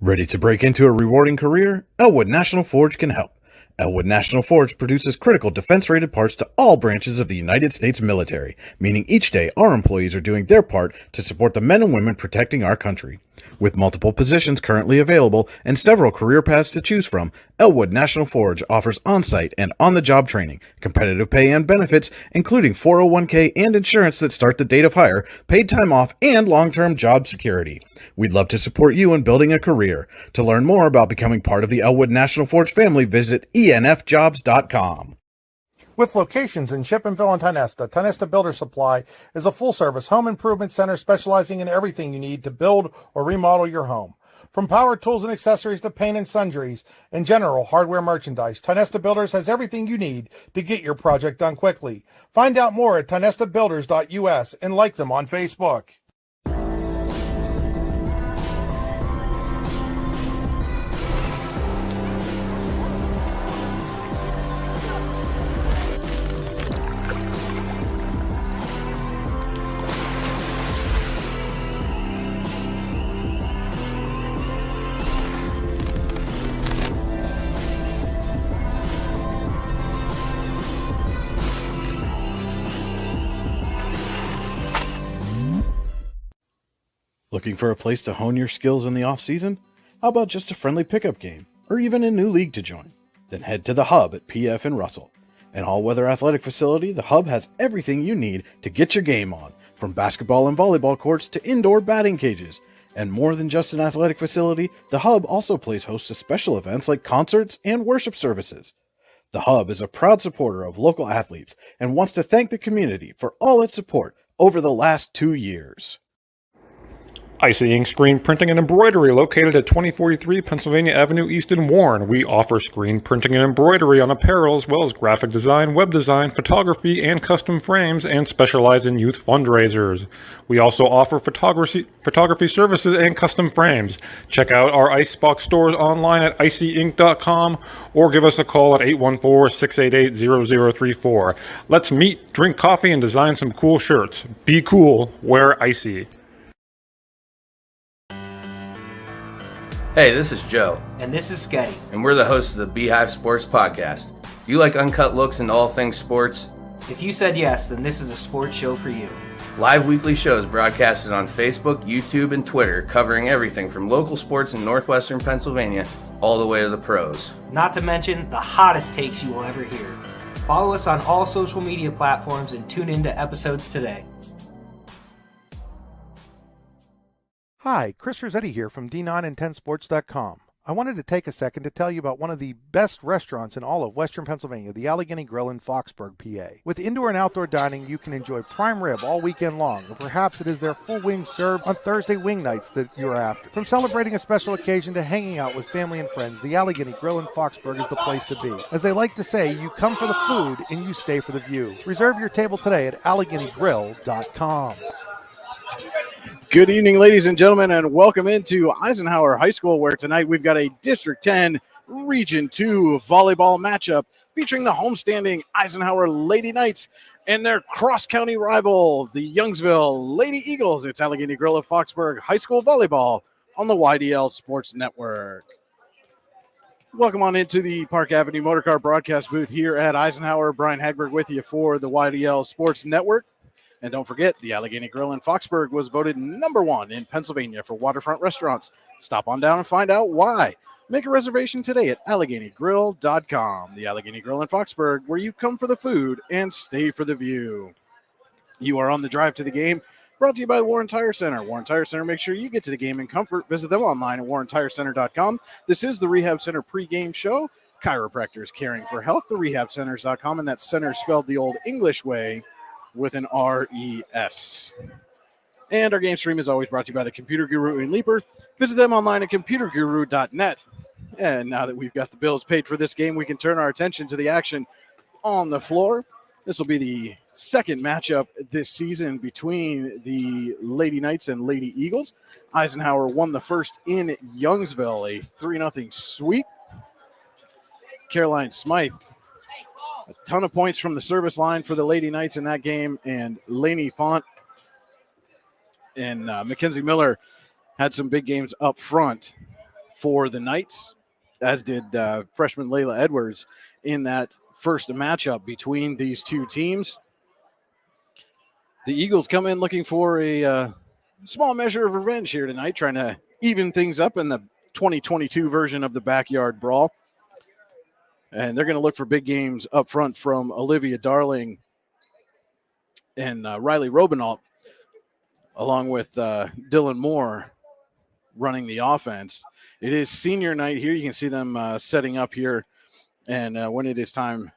Ready to break into a rewarding career? Elwood National Forge can help. Elwood National Forge produces critical defense-rated parts to all branches of the United States military, meaning each day our employees are doing their part to support the men and women protecting our country. With multiple positions currently available and several career paths to choose from, Elwood National Forge offers on-site and on-the-job training, competitive pay and benefits, including 401k and insurance that start the date of hire, paid time off, and long-term job security. We'd love to support you in building a career. To learn more about becoming part of the Elwood National Forge family, visit enfjobs.com. With locations in Chippenville and Tionesta Builder Supply is a full-service home improvement center specializing in everything you need to build or remodel your home. From power tools and accessories to paint and sundries and general hardware merchandise, Tionesta Builders has everything you need to get your project done quickly. Find out more at tionestabuilders.us and like them on Facebook. Looking for a place to hone your skills in the off-season? How about just a friendly pickup game, or even a new league to join? Then head to the Hub at PF in Russell. An all-weather athletic facility, the Hub has everything you need to get your game on, from basketball and volleyball courts to indoor batting cages. And more than just an athletic facility, the Hub also plays host to special events like concerts and worship services. The Hub is a proud supporter of local athletes and wants to thank the community for all its support over the last 2 years. Icy Ink Screen Printing and Embroidery, located at 2043 Pennsylvania Avenue East in Warren. We offer screen printing and embroidery on apparel, as well as graphic design, web design, photography, and custom frames, and specialize in youth fundraisers. We also offer photography services and custom frames. Check out our Icebox stores online at icyink.com or give us a call at 814-688-0034. Let's meet, drink coffee, and design some cool shirts. Be cool, wear Icy. Hey, this is Joe. And this is Sketty. And we're the hosts of the Beehive Sports Podcast. Do you like uncut looks into all things sports? If you said yes, then this is a sports show for you. Live weekly shows broadcasted on Facebook, YouTube, and Twitter, covering everything from local sports in northwestern Pennsylvania all the way to the pros. Not to mention the hottest takes you will ever hear. Follow us on all social media platforms and tune into episodes today. Hi, Chris Rossetti here from D9and10sports.com. I wanted to take a second to tell you about one of the best restaurants in all of Western Pennsylvania, the Allegheny Grill in Foxburg, PA. With indoor and outdoor dining, you can enjoy prime rib all weekend long, or perhaps it is their full wings served on Thursday wing nights that you're after. From celebrating a special occasion to hanging out with family and friends, the Allegheny Grill in Foxburg is the place to be. As they like to say, you come for the food and you stay for the view. Reserve your table today at AlleghenyGrill.com. Good evening, ladies and gentlemen, and welcome into Eisenhower High School, where tonight we've got a District 10 Region 2 volleyball matchup featuring the homestanding Eisenhower Lady Knights and their cross-county rival, the Youngsville Lady Eagles. It's Allegheny Grill of Foxburg High School Volleyball on the YDL Sports Network. Welcome on into the Park Avenue Motorcar broadcast booth here at Eisenhower. Brian Hagberg with you for the YDL Sports Network. And don't forget, the Allegheny Grill in Foxburg was voted #1 in Pennsylvania for waterfront restaurants. Stop on down and find out why. Make a reservation today at AlleghenyGrill.com. The Allegheny Grill in Foxburg, where you come for the food and stay for the view. You are on the drive to the game, brought to you by Warren Tire Center. Warren Tire Center, make sure you get to the game in comfort. Visit them online at WarrenTireCenter.com. This is the Rehab Center pregame show. Chiropractors caring for health, therehabcenters.com, and that's center spelled the old English way, with an R-E-S. And our game stream is always brought to you by the Computer Guru in Leaper. Visit them online at computerguru.net. And now that we've got the bills paid for this game, we can turn our attention to the action on the floor. This will be the second matchup this season between the Lady Knights and Lady Eagles. Eisenhower won the first in Youngsville, a 3-0 sweep. Caroline Smythe, a ton of points from the service line for the Lady Knights in that game, and Lainey Font and Mackenzie Miller had some big games up front for the Knights, as did freshman Layla Edwards in that first matchup between these two teams. The Eagles come in looking for a small measure of revenge here tonight, trying to even things up in the 2022 version of the Backyard Brawl. And they're going to look for big games up front from Olivia Darling and Riley Robinault, along with Dylan Moore running the offense. It is senior night here. You can see them setting up here. And when it is time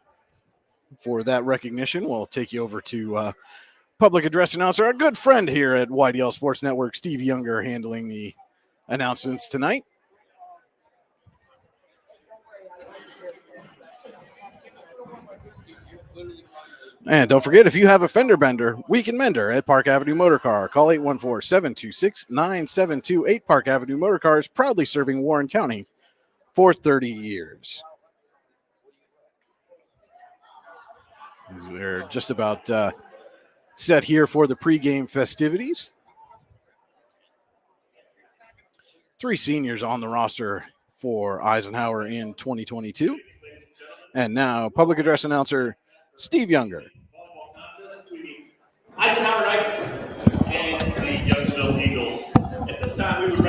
for that recognition, we'll take you over to public address announcer, our good friend here at YDL Sports Network, Steve Younger, handling the announcements tonight. And don't forget, if you have a fender bender, we can mend her at Park Avenue Motor Car. Call 814-726-9728. Park Avenue Motor Cars, proudly serving Warren County for 30 years. We're just about set here for the pregame festivities. 3 seniors on the roster for Eisenhower in 2022. And now, public address announcer Steve Younger. Eisenhower Knights and the Youngsville Eagles. At this time, we would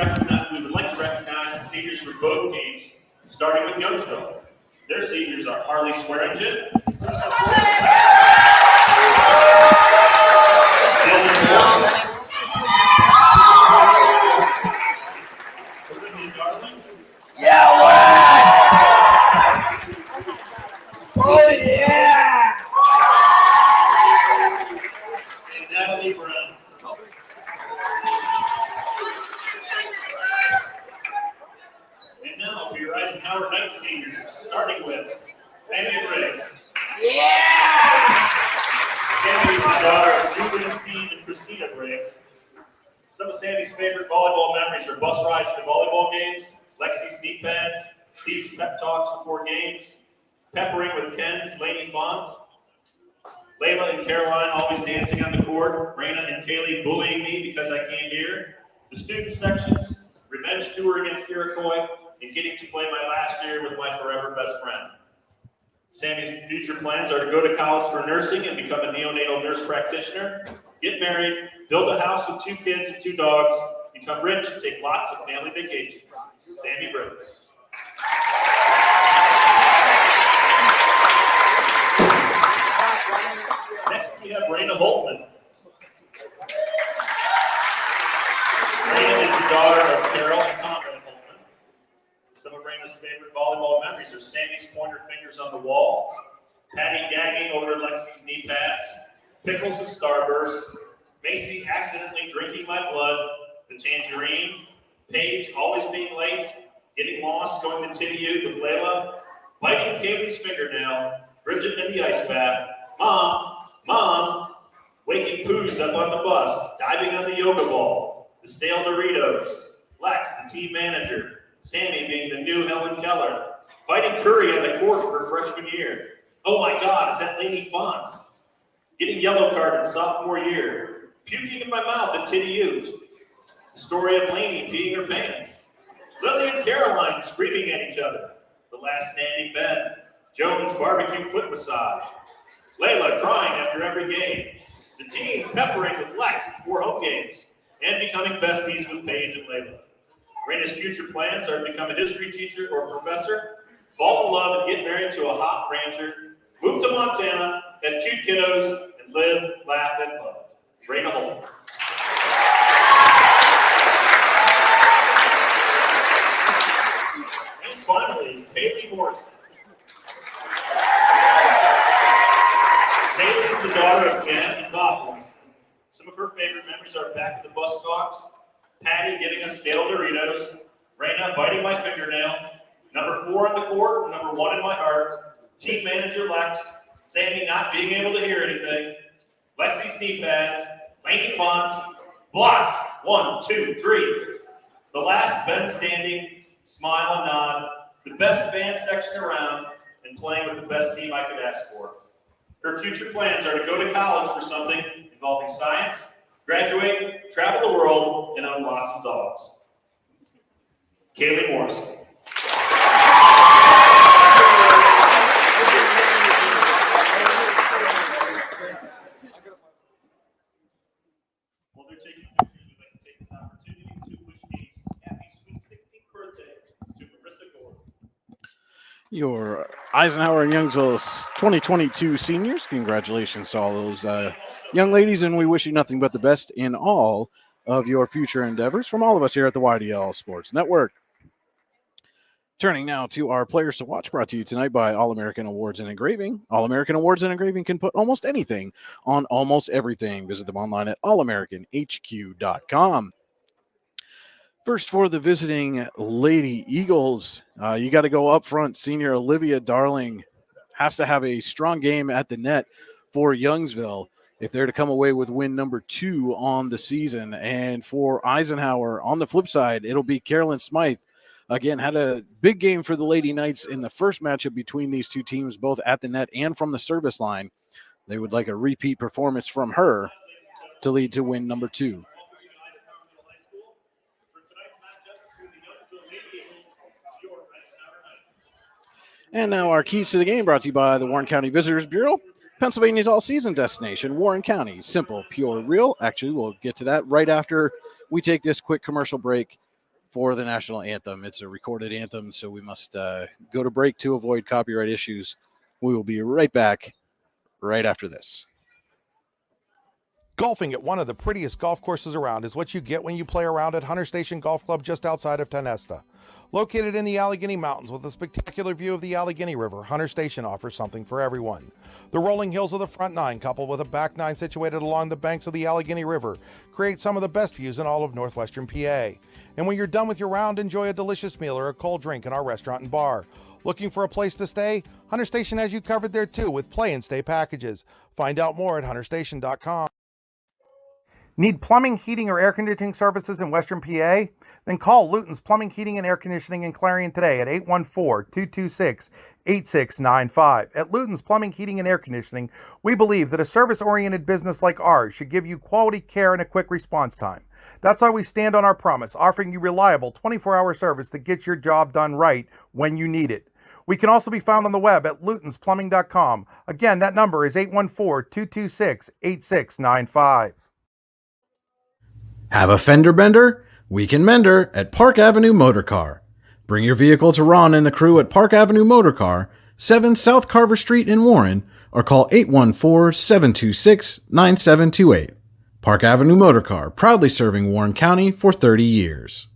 like to recognize the seniors for both teams, starting with Youngsville. Their seniors are Harley Swearingen, Olivia Darling. Oh, yeah! And Natalie Brown. And now for your Eisenhower Knights seniors, starting with Sammy Briggs. Yeah! Sammy is the daughter of Julia, Steve, and Christina Briggs. Some of Sammy's favorite volleyball memories are bus rides to volleyball games, Lexi's knee pads, Steve's pep talks before games, peppering with Ken's Laney Font, Layla and Caroline always dancing on the court, Rayna and Kaylee bullying me because I came here, the student sections, revenge tour against Iroquois, and getting to play my last year with my forever best friend. Sammy's future plans are to go to college for nursing and become a neonatal nurse practitioner, get married, build a house with 2 kids and 2 dogs, become rich, and take lots of family vacations. Sammy Brooks. Next, we have Rayna Voltman. Rayna is the daughter of Carol and Conrad Voltman. Some of Rayna's favorite volleyball memories are Sammy's pointer fingers on the wall, Patty gagging over Lexi's knee pads, pickles and starbursts, Macy accidentally drinking my blood, the tangerine, Paige always being late, getting lost going to Titty Ute with Layla, biting Kaylee's fingernail, Bridget in the ice bath, Mom, waking Poos up on the bus, diving on the yoga ball, the stale Doritos, Lex, the team manager, Sammy being the new Helen Keller, fighting Curry on the court her freshman year. Oh my God, is that Laney Font? Getting yellow carded sophomore year, puking in my mouth at Titty Ute. The story of Laney peeing her pants. Lily and Caroline screaming at each other. The last standing Ben. Jones barbecue foot massage. Layla crying after every game. The team peppering with Lex before home games. And becoming besties with Paige and Layla. Rayna's future plans are to become a history teacher or professor, fall in love and get married to a hot rancher, move to Montana, have cute kiddos, and live, laugh, and love. Rayna Holm. And finally, Kaylee Morrison. Kaylee is the daughter of Jen and Bob Morrison. Some of her favorite memories are back at the bus stops, Patty giving us stale Doritos, Rayna biting my fingernail, number 4 on the court, number 1 in my heart, team manager Lex, Sammy not being able to hear anything, Lexi's knee pads, Laney Font, block, 1, 2, 3. The last Ben standing, smile and nod, the best band section around, and playing with the best team I could ask for. Her future plans are to go to college for something involving science, graduate, travel the world, and own lots of dogs. Kaylee Morrison. While they're taking pictures, we'd like to take this opportunity to wish a happy sweet 16th birthday to Marissa Gordon. Your Eisenhower and Youngsville 2022 seniors, congratulations to all those young ladies, and we wish you nothing but the best in all of your future endeavors from all of us here at the YDL Sports Network. Turning now to our players to watch, brought to you tonight by All-American Awards and Engraving. All-American Awards and Engraving can put almost anything on almost everything. Visit them online at allamericanhq.com. First, for the visiting Lady Eagles, you got to go up front. Senior Olivia Darling has to have a strong game at the net for Youngsville if they're to come away with win number 2 on the season. And for Eisenhower, on the flip side, it'll be Carolyn Smythe. Again, had a big game for the Lady Knights in the first matchup between these two teams, both at the net and from the service line. They would like a repeat performance from her to lead to win number 2. And now our keys to the game, brought to you by the Warren County Visitors Bureau, Pennsylvania's all-season destination, Warren County. Simple, pure, real. Actually, we'll get to that right after we take this quick commercial break for the national anthem. It's a recorded anthem, so we must go to break to avoid copyright issues. We will be right back right after this. Golfing at one of the prettiest golf courses around is what you get when you play around at Hunter Station Golf Club just outside of Tonesta. Located in the Allegheny Mountains with a spectacular view of the Allegheny River, Hunter Station offers something for everyone. The rolling hills of the front nine, coupled with a back nine situated along the banks of the Allegheny River, create some of the best views in all of northwestern PA. And when you're done with your round, enjoy a delicious meal or a cold drink in our restaurant and bar. Looking for a place to stay? Hunter Station has you covered there too with play and stay packages. Find out more at hunterstation.com. Need plumbing, heating, or air conditioning services in Western PA? Then call Luton's Plumbing, Heating, and Air Conditioning in Clarion today at 814-226-8695. At Luton's Plumbing, Heating, and Air Conditioning, we believe that a service-oriented business like ours should give you quality care and a quick response time. That's why we stand on our promise, offering you reliable 24-hour service that gets your job done right when you need it. We can also be found on the web at lutonsplumbing.com. Again, that number is 814-226-8695. Have a fender bender? We can mend her at Park Avenue Motor Car. Bring your vehicle to Ron and the crew at Park Avenue Motor Car, 7 South Carver Street in Warren, or call 814-726-9728. Park Avenue Motor Car, proudly serving Warren County for 30 years.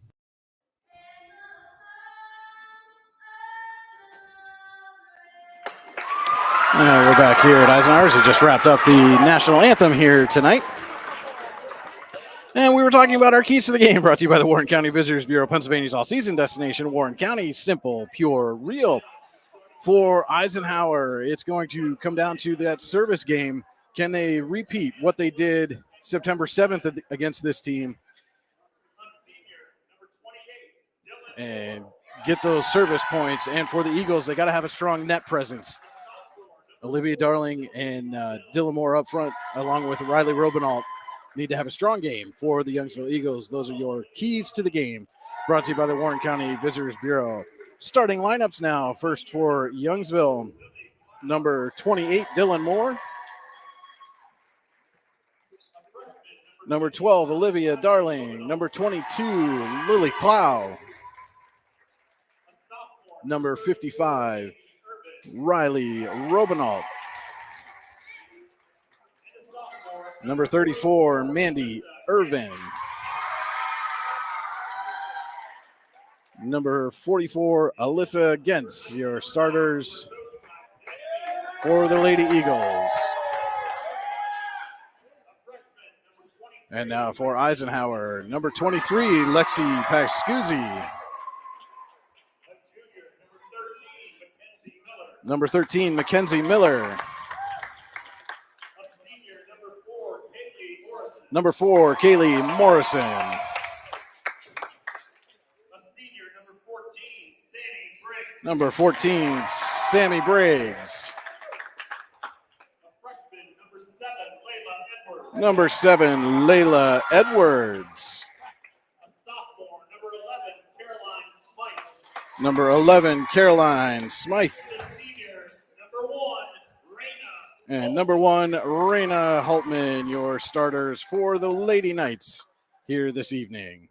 We're back here at Eisenhower's. We just wrapped up the national anthem here tonight. And we were talking about our keys to the game, brought to you by the Warren County Visitors Bureau, Pennsylvania's all-season destination, Warren County. Simple, pure, real. For Eisenhower, it's going to come down to that service game. Can they repeat what they did September 7th against this team and get those service points? And for the Eagles, they got to have a strong net presence. Olivia Darling and Dylan Moore up front, along with Riley Robinault, need to have a strong game for the Youngsville Eagles. Those are your keys to the game, brought to you by the Warren County Visitors Bureau. Starting lineups now. First for Youngsville, number 28, Dylan Moore. Number 12, Olivia Darling. Number 22, Lily Clow. Number 55, Riley Robinault. Number 34, Mandy Irvin. Number 44, Alyssa Gentz, your starters for the Lady Eagles. And now for Eisenhower, number 23, Lexi Pascuzzi. Number 13, Mackenzie Miller. Number 4, Kaylee Morrison. Number 14, Sammy Briggs. Number 7, Layla Edwards. Number 11, Caroline Smythe. And number 1, Rayna Voltman, your starters for the Lady Knights here this evening.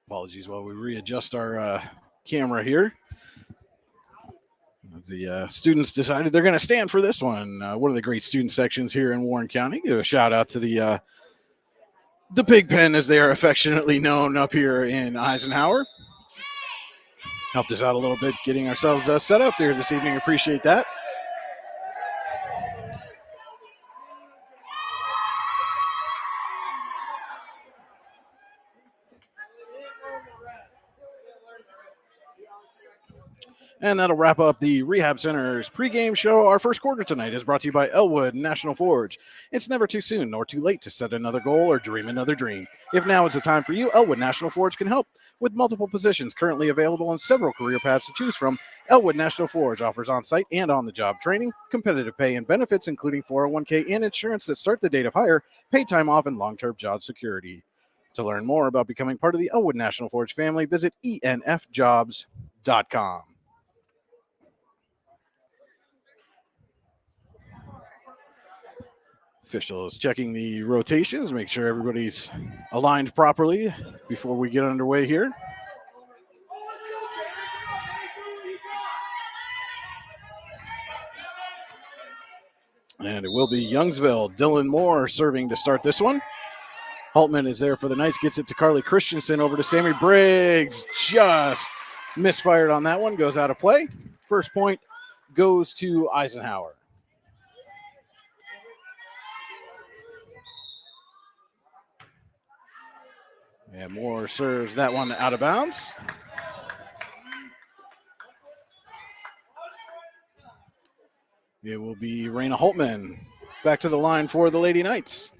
Apologies while we readjust our camera here. The students decided they're going to stand for this one. One of the great student sections here in Warren County. Give a shout out to the Pig Pen, as they are affectionately known up here in Eisenhower. Helped us out a little bit getting ourselves set up here this evening. Appreciate that. And that'll wrap up the Rehab Center's pregame show. Our first quarter tonight is brought to you by Elwood National Forge. It's never too soon nor too late to set another goal or dream another dream. If now is the time for you, Elwood National Forge can help. With multiple positions currently available and several career paths to choose from, Elwood National Forge offers on-site and on-the-job training, competitive pay and benefits, including 401k and insurance that start the date of hire, paid time off, and long-term job security. To learn more about becoming part of the Elwood National Forge family, visit enfjobs.com. Officials checking the rotations, make sure everybody's aligned properly before we get underway here. And it will be Youngsville. Dylan Moore serving to start this one. Holtman is there for the Knights, gets it to Carly Christensen, over to Sammy Briggs. Just misfired on that one, goes out of play. First point goes to Eisenhower. And Moore serves that one out of bounds. It will be Rayna Voltman back to the line for the Lady Knights.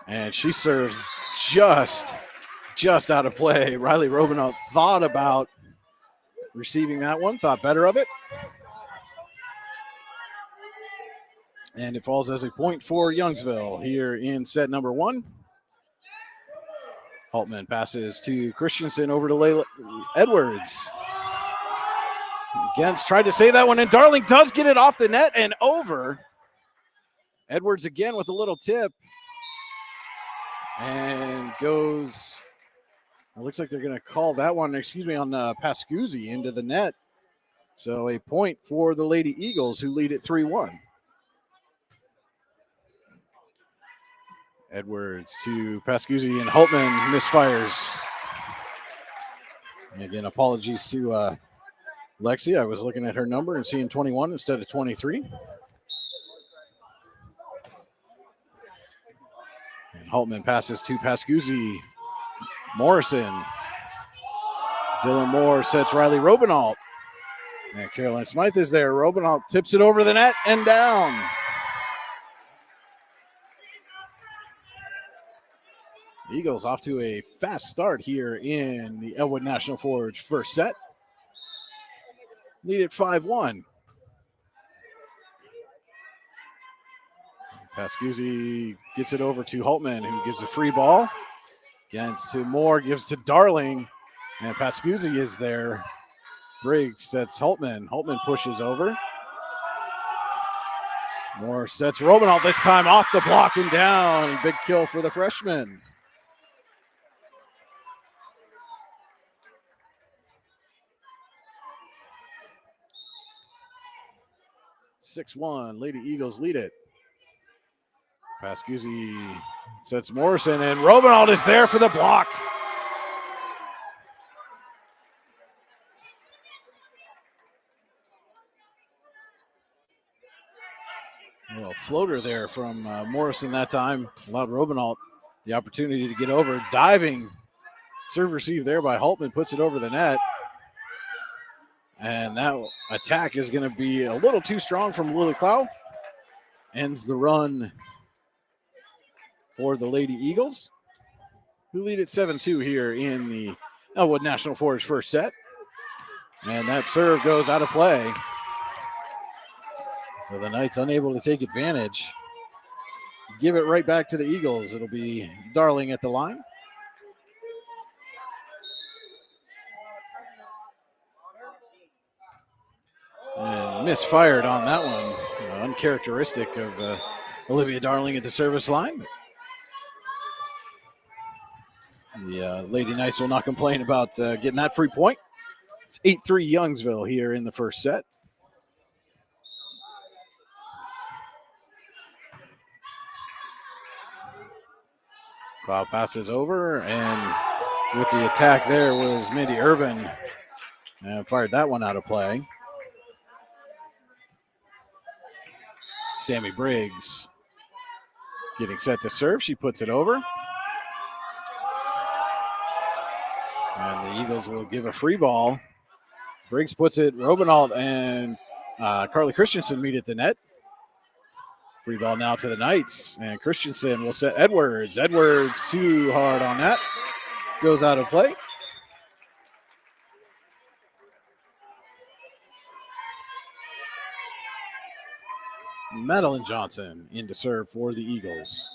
And she serves just out of play. Riley Robinot thought about receiving that one, thought better of it. And it falls as a point for Youngsville here in set number 1. Holtman passes to Christensen, over to Layla Edwards. Again, tried to save that one, and Darling does get it off the net and over. Edwards again with a little tip. And goes, it looks like they're going to call that one, on Pascuzzi into the net. So a point for the Lady Eagles, who lead at 3-1. Edwards to Pascuzzi, and Holtman misfires. And again, apologies to Lexi. I was looking at her number and seeing 21 instead of 23. And Holtman passes to Pascuzzi. Morrison. Dylan Moore sets Riley Robinalt. And Caroline Smythe is there. Robinalt tips it over the net and down. Eagles off to a fast start here in the Elwood National Forge first set. Lead at 5-1. Pascuzzi gets it over to Holtman, who gives a free ball. Against to Moore, gives to Darling. And Pascuzzi is there. Briggs sets Holtman. Holtman pushes over. Moore sets Robinalt, this time off the block and down. Big kill for the freshman. 6-1, Lady Eagles lead it. Pascuzzi sets Morrison, and Robinalt is there for the block. A little floater there from Morrison that time. Allowed Robinalt the opportunity to get over. Diving serve receive there by Holtman, puts it over the net. And that attack is going to be a little too strong from Lily Clow. Ends the run for the Lady Eagles, who lead at 7-2 here in the Elwood National Forge first set. And that serve goes out of play. So the Knights unable to take advantage. Give it right back to the Eagles. It'll be Darling at the line. And misfired on that one. Uncharacteristic of Olivia Darling at the service line. The Lady Knights will not complain about getting that free point. It's 8-3 Youngsville here in the first set. Foul passes over, and with the attack there was Mindy Irvin. And fired that one out of play. Sammy Briggs getting set to serve. She puts it over. And the Eagles will give a free ball. Briggs puts it. Robinalt and Carly Christensen meet at the net. Free ball now to the Knights. And Christensen will set Edwards. Edwards too hard on that. Goes out of play. Madeline Johnson in to serve for the Eagles.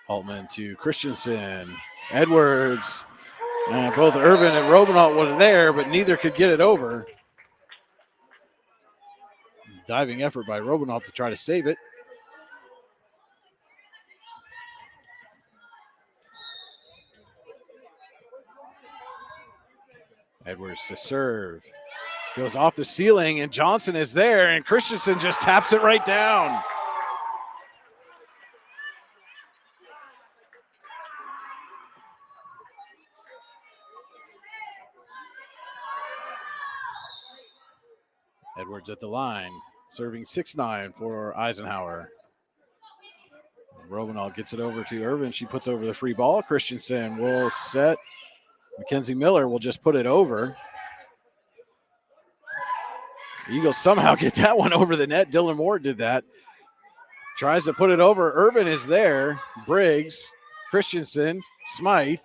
Altman to Christensen. Edwards. And both Irvin and Robinalt were there, but neither could get it over. Diving effort by Robinalt to try to save it. Edwards to serve. Goes off the ceiling, and Johnson is there, and Christensen just taps it right down. Edwards at the line, serving 6-9 for Eisenhower. Robinall gets it over to Irvin. She puts over the free ball. Christensen will set. Mackenzie Miller will just put it over. The Eagles somehow get that one over the net. Dylan Moore did that. Tries to put it over. Irvin is there. Briggs, Christensen, Smythe.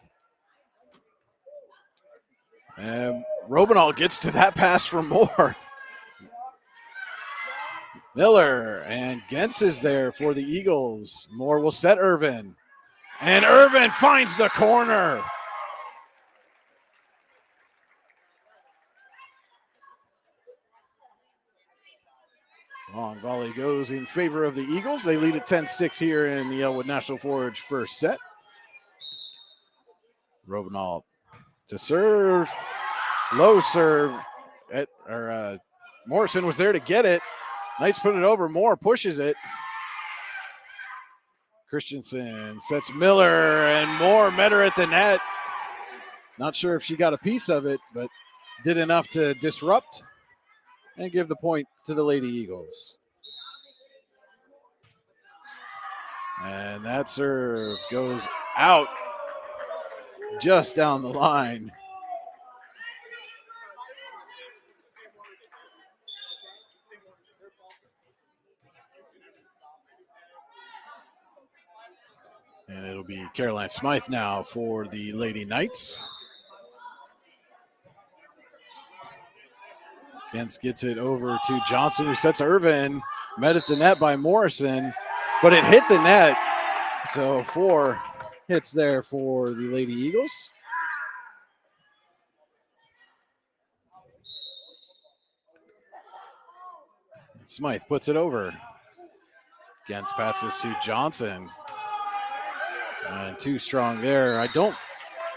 And Robinall gets to that pass for Moore. Miller and Gens is there for the Eagles. Moore will set Irvin. And Irvin finds the corner. Long volley goes in favor of the Eagles. They lead at 10-6 here in the Elwood National Forge first set. Robinall to serve. Low serve. Morrison was there to get it. Knights put it over. Moore pushes it. Christensen sets Miller, and Moore met her at the net. Not sure if she got a piece of it, but did enough to disrupt and give the point to the Lady Eagles. And that serve goes out just down the line. And it'll be Caroline Smythe now for the Lady Knights. Gens gets it over to Johnson, who sets Irvin. Met at the net by Morrison, but it hit the net. So 4 hits there for the Lady Eagles. Smythe puts it over. Gens passes to Johnson. And too strong there. I don't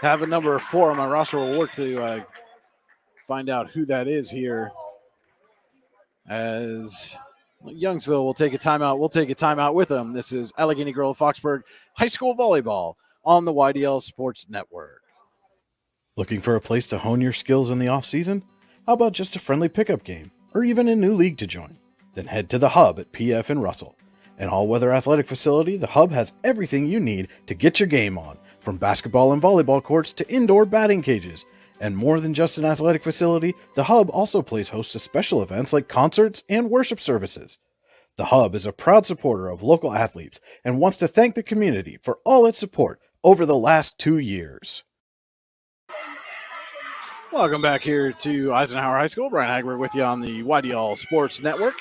have a number 4 on my roster. We'll work to find out who that is here. As Youngsville will take a timeout. We'll take a timeout with them. This is Allegheny Girl Foxburg High School Volleyball on the YDL Sports Network. Looking for a place to hone your skills in the off-season? How about just a friendly pickup game or even a new league to join? Then head to the Hub at PF in Russell. An all-weather athletic facility, the Hub has everything you need to get your game on, from basketball and volleyball courts to indoor batting cages. And more than just an athletic facility, the Hub also plays host to special events like concerts and worship services. The Hub is a proud supporter of local athletes and wants to thank the community for all its support over the last 2 years. Welcome back here to Eisenhower High School. Brian Hagberg with you on the YDL Sports Network.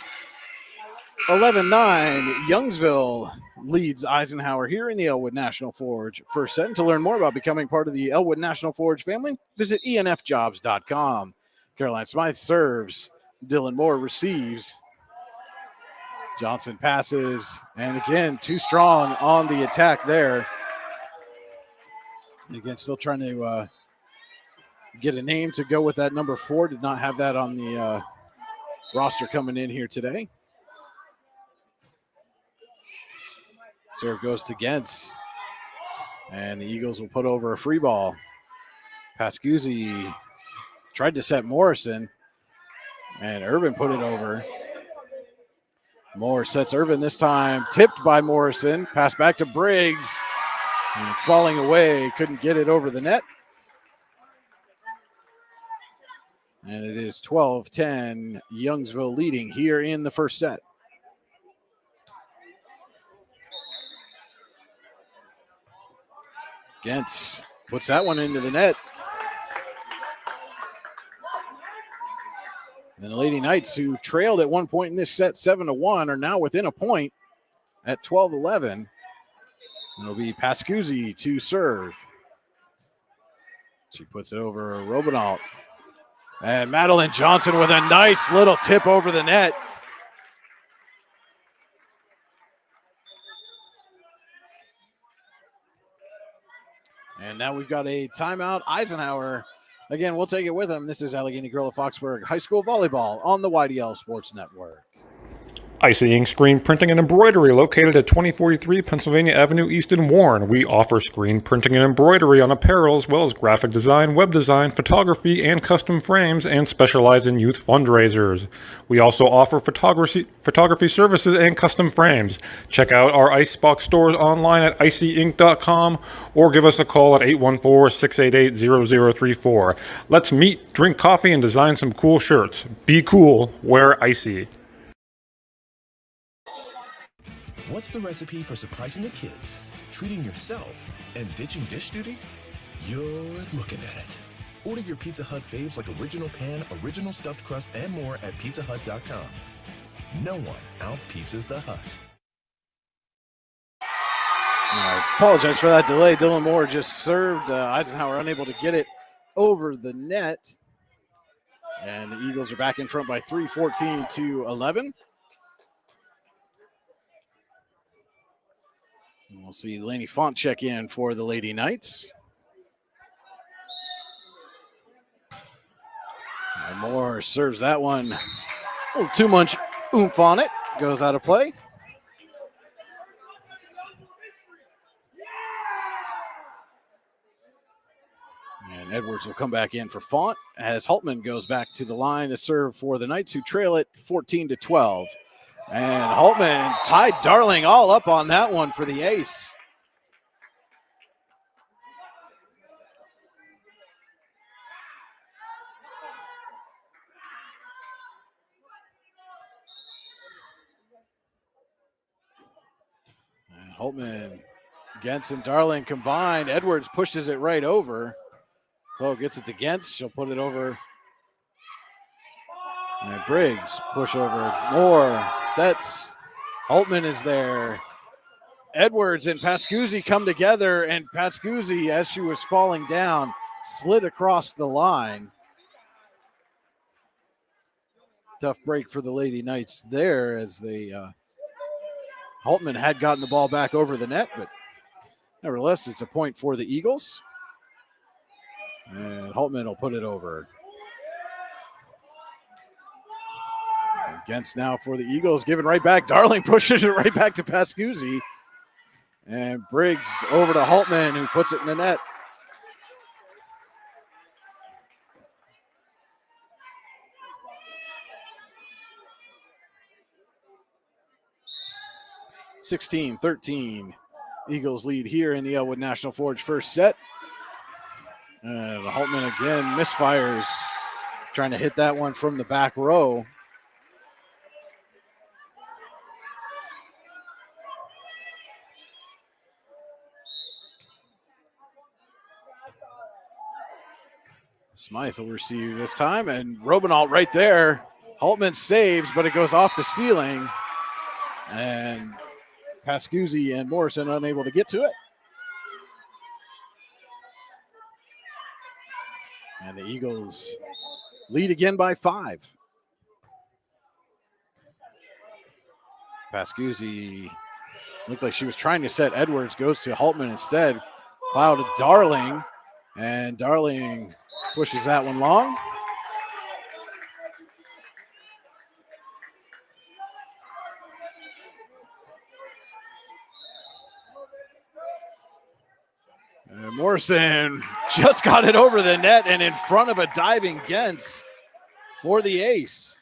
11-9, Youngsville leads Eisenhower here in the Elwood National Forge first set. And to learn more about becoming part of the Elwood National Forge family, visit enfjobs.com. Caroline Smythe serves. Dylan Moore receives. Johnson passes. And again, too strong on the attack there. And again, still trying to get a name to go with that number 4. Did not have that on the roster coming in here today. Serve goes to Gentz. And the Eagles will put over a free ball. Pascuzzi tried to set Morrison. And Irvin put it over. Moore sets Irvin this time. Tipped by Morrison. Pass back to Briggs. And falling away. Couldn't get it over the net. And it is 12-10. Youngsville leading here in the first set. Gentz puts that one into the net. And the Lady Knights, who trailed at one point in this set 7-1, are now within a point at 12-11. It'll be Pascuzzi to serve. She puts it over Robinault. And Madeline Johnson with a nice little tip over the net. And now we've got a timeout. Eisenhower, again, we'll take it with them. This is Allegheny Gorilla Foxburg High School Volleyball on the YDL Sports Network. Icing Screen Printing and Embroidery, located at 2043 Pennsylvania Avenue East in Warren. We offer screen printing and embroidery on apparel, as well as graphic design, web design, photography, and custom frames, and specialize in youth fundraisers. We also offer photography services and custom frames. Check out our Icebox stores online at icyinc.com or give us a call at 814-688-0034. Let's meet, drink coffee, and design some cool shirts. Be cool, wear Icy. What's the recipe for surprising the kids, treating yourself, and ditching dish duty? You're looking at it. Order your Pizza Hut faves like Original Pan, Original Stuffed Crust, and more at pizzahut.com. No one out-pizzas the Hut. I apologize for that delay. Dylan Moore just served. Eisenhower unable to get it over the net. And the Eagles are back in front by 3, 14-11. And we'll see Laney Font check in for the Lady Knights. And Moore serves that one. A little too much oomph on it. Goes out of play. And Edwards will come back in for Font as Holtman goes back to the line to serve for the Knights, who trail it 14-12. And Holtman tied Darling all up on that one for the ace. And Holtman, Gentz, and Darling combined. Edwards pushes it right over. Chloe gets it to Gentz. She'll put it over. And Briggs push over. Moore sets. Holtman is there. Edwards and Pascuzzi come together, and Pascuzzi, as she was falling down, slid across the line. Tough break for the Lady Knights there, as they Holtman had gotten the ball back over the net, but nevertheless, it's a point for the Eagles. And Holtman will put it over. Against now for the Eagles, giving right back. Darling pushes it right back to Pascuzzi. And Briggs over to Holtman, who puts it in the net. (16-13). Eagles lead here in the Elwood National Forge first set. And Holtman again misfires, trying to hit that one from the back row. Smythe will receive this time, and Robinalt right there. Holtman saves, but it goes off the ceiling. And Pascuzzi and Morrison unable to get to it. And the Eagles lead again by 5. Pascuzzi looked like she was trying to set Edwards, goes to Holtman instead. Cloud to Darling, and Darling pushes that one long. And Morrison just got it over the net and in front of a diving Gens for the ace.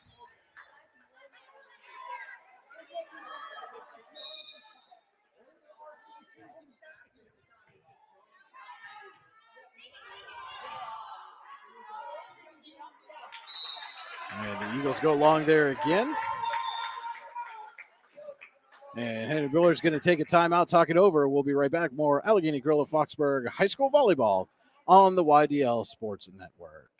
And the Eagles go long there again. And Henry Miller's going to take a timeout, talk it over. We'll be right back. More Allegheny Grill of Foxburg High School Volleyball on the YDL Sports Network.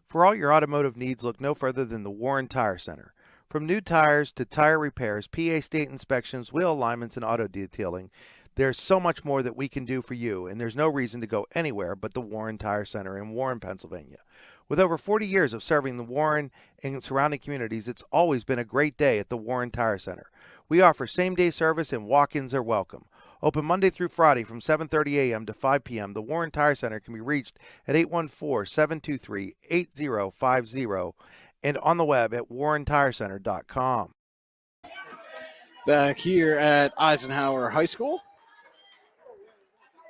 For all your automotive needs, look no further than the Warren Tire Center. From new tires to tire repairs, PA state inspections, wheel alignments, and auto detailing, there's so much more that we can do for you, and there's no reason to go anywhere but the Warren Tire Center in Warren, Pennsylvania. With over 40 years of serving the Warren and surrounding communities, it's always been a great day at the Warren Tire Center. We offer same-day service and walk-ins are welcome. Open Monday through Friday from 7:30 a.m. to 5 p.m., the Warren Tire Center can be reached at 814-723-8050 and on the web at warrentirecenter.com. Back here at Eisenhower High School,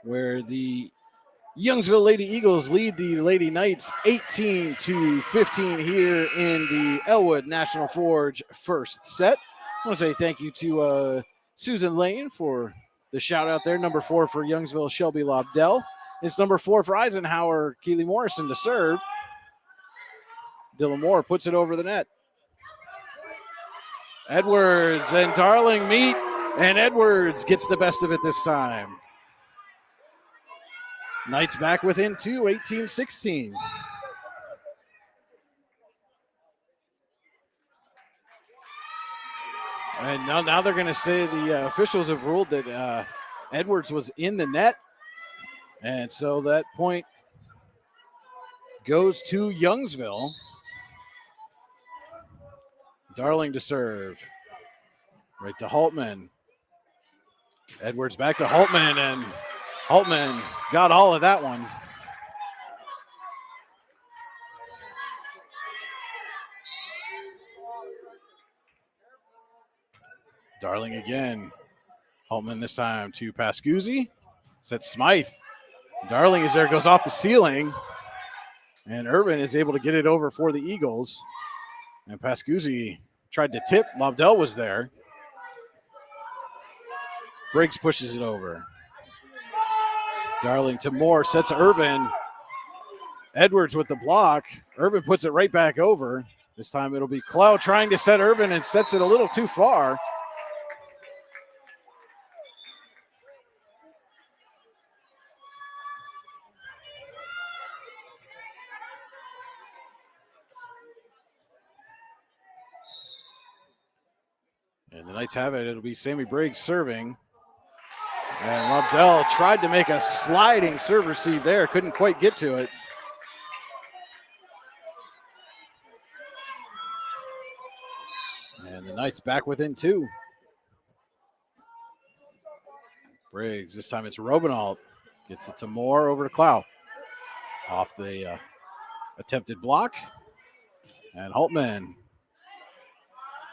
where the Youngsville Lady Eagles lead the Lady Knights 18-15 here in the Elwood National Forge first set. I want to say thank you to Susan Lane for the shout out there. Number 4 for Youngsville, Shelby Lobdell. It's number 4 for Eisenhower, Keely Morrison to serve. Dylan Moore puts it over the net. Edwards and Darling meet, and Edwards gets the best of it this time. Knights back within 2, 18-16. And now they're going to say the officials have ruled that Edwards was in the net. And so that point goes to Youngsville. Darling to serve. Right to Holtman. Edwards back to Holtman, and Holtman got all of that one. Darling again. Holtman this time to Pascuzzi. Sets Smythe. Darling is there, goes off the ceiling. And Urban is able to get it over for the Eagles. And Pascuzzi tried to tip. Lobdell was there. Briggs pushes it over. Darling to Moore, sets Irvin. Edwards with the block. Irvin puts it right back over. This time it'll be Clow trying to set Irvin and sets it a little too far. And the Knights have it. It'll be Sammy Briggs serving. And Lobdell tried to make a sliding serve receive there. Couldn't quite get to it. And the Knights back within 2. Briggs, this time it's Robinalt. Gets it to Moore, over to Clow. Off the attempted block. And Holtman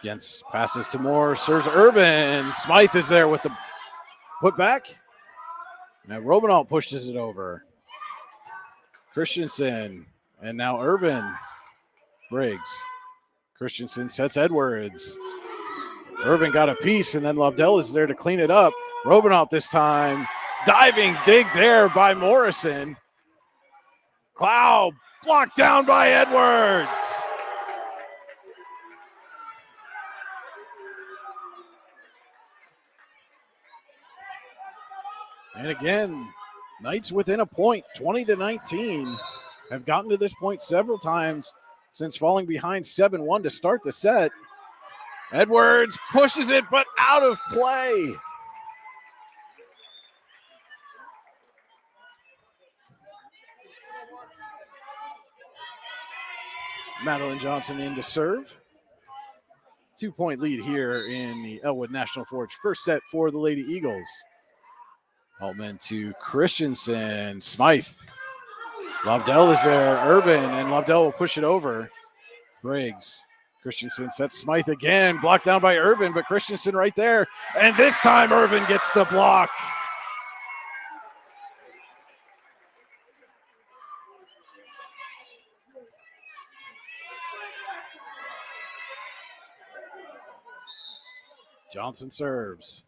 against passes to Moore, serves Irvin. Smythe is there with the put back. Now Robinalt pushes it over. Christensen, and now Irvin. Briggs. Christensen sets Edwards. Irvin got a piece, and then Lobdell is there to clean it up. Robinalt this time. Diving dig there by Morrison. Clow blocked down by Edwards. And again, Knights within a point, 20-19. have gotten to this point several times since falling behind 7-1 to start the set. Edwards pushes it, but out of play. Madeline Johnson in to serve. 2-point lead here in the Elwood National Forge. First set for the Lady Eagles. Altman to Christensen. Smythe. Lobdell is there. Urban, and Lobdell will push it over. Briggs. Christensen sets Smythe again. Blocked down by Urban, but Christensen right there. And this time Urban gets the block. Johnson serves.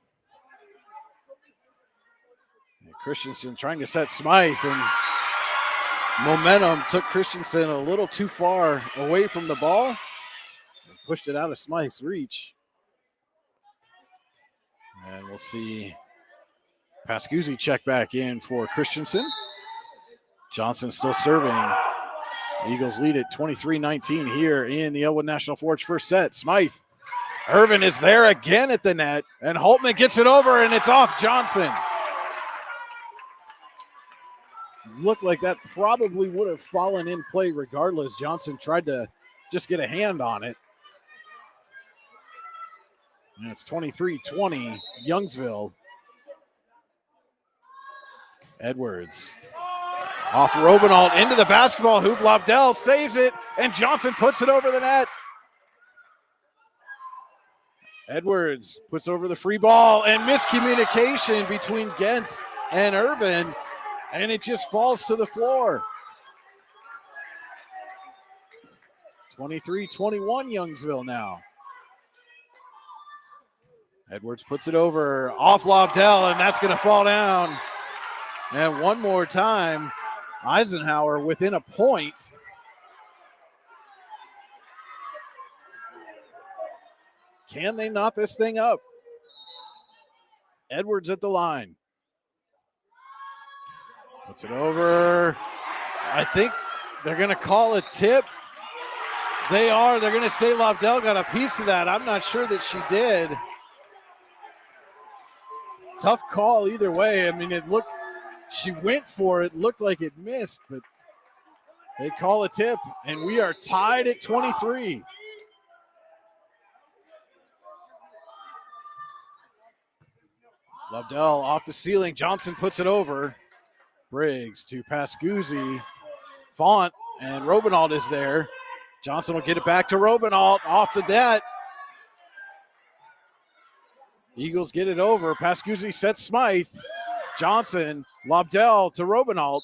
And Christensen trying to set Smythe, and momentum took Christensen a little too far away from the ball and pushed it out of Smythe's reach. And we'll see Pascuzzi check back in for Christensen. Johnson still serving. The Eagles lead at 23-19 here in the Elwood National Forge first set. Smythe. Irvin is there again at the net, and Holtman gets it over, and it's off Johnson. Looked like that probably would have fallen in play regardless. Johnson tried to just get a hand on it. And it's 23-20, Youngsville. Edwards. Off Robinalt into the basketball hoop. Lobdell saves it, and Johnson puts it over the net. Edwards puts over the free ball, and miscommunication between Gentz and Irvin, and it just falls to the floor. 23-21 Youngsville now. Edwards puts it over, off Lobdell, and that's going to fall down. And one more time, Eisenhower within a point. Can they knot this thing up? Edwards at the line. Puts it over. I think they're going to call a tip. They are. They're going to say Lobdell got a piece of that. I'm not sure that she did. Tough call either way. I mean, it looked, she went for it, looked like it missed, but they call a tip, and we are tied at 23. Lobdell off the ceiling. Johnson puts it over. Briggs to Pascuzzi. Font and Robinalt is there. Johnson will get it back to Robinalt off the net. Eagles get it over. Pascuzzi sets Smythe. Johnson, Lobdell to Robinalt.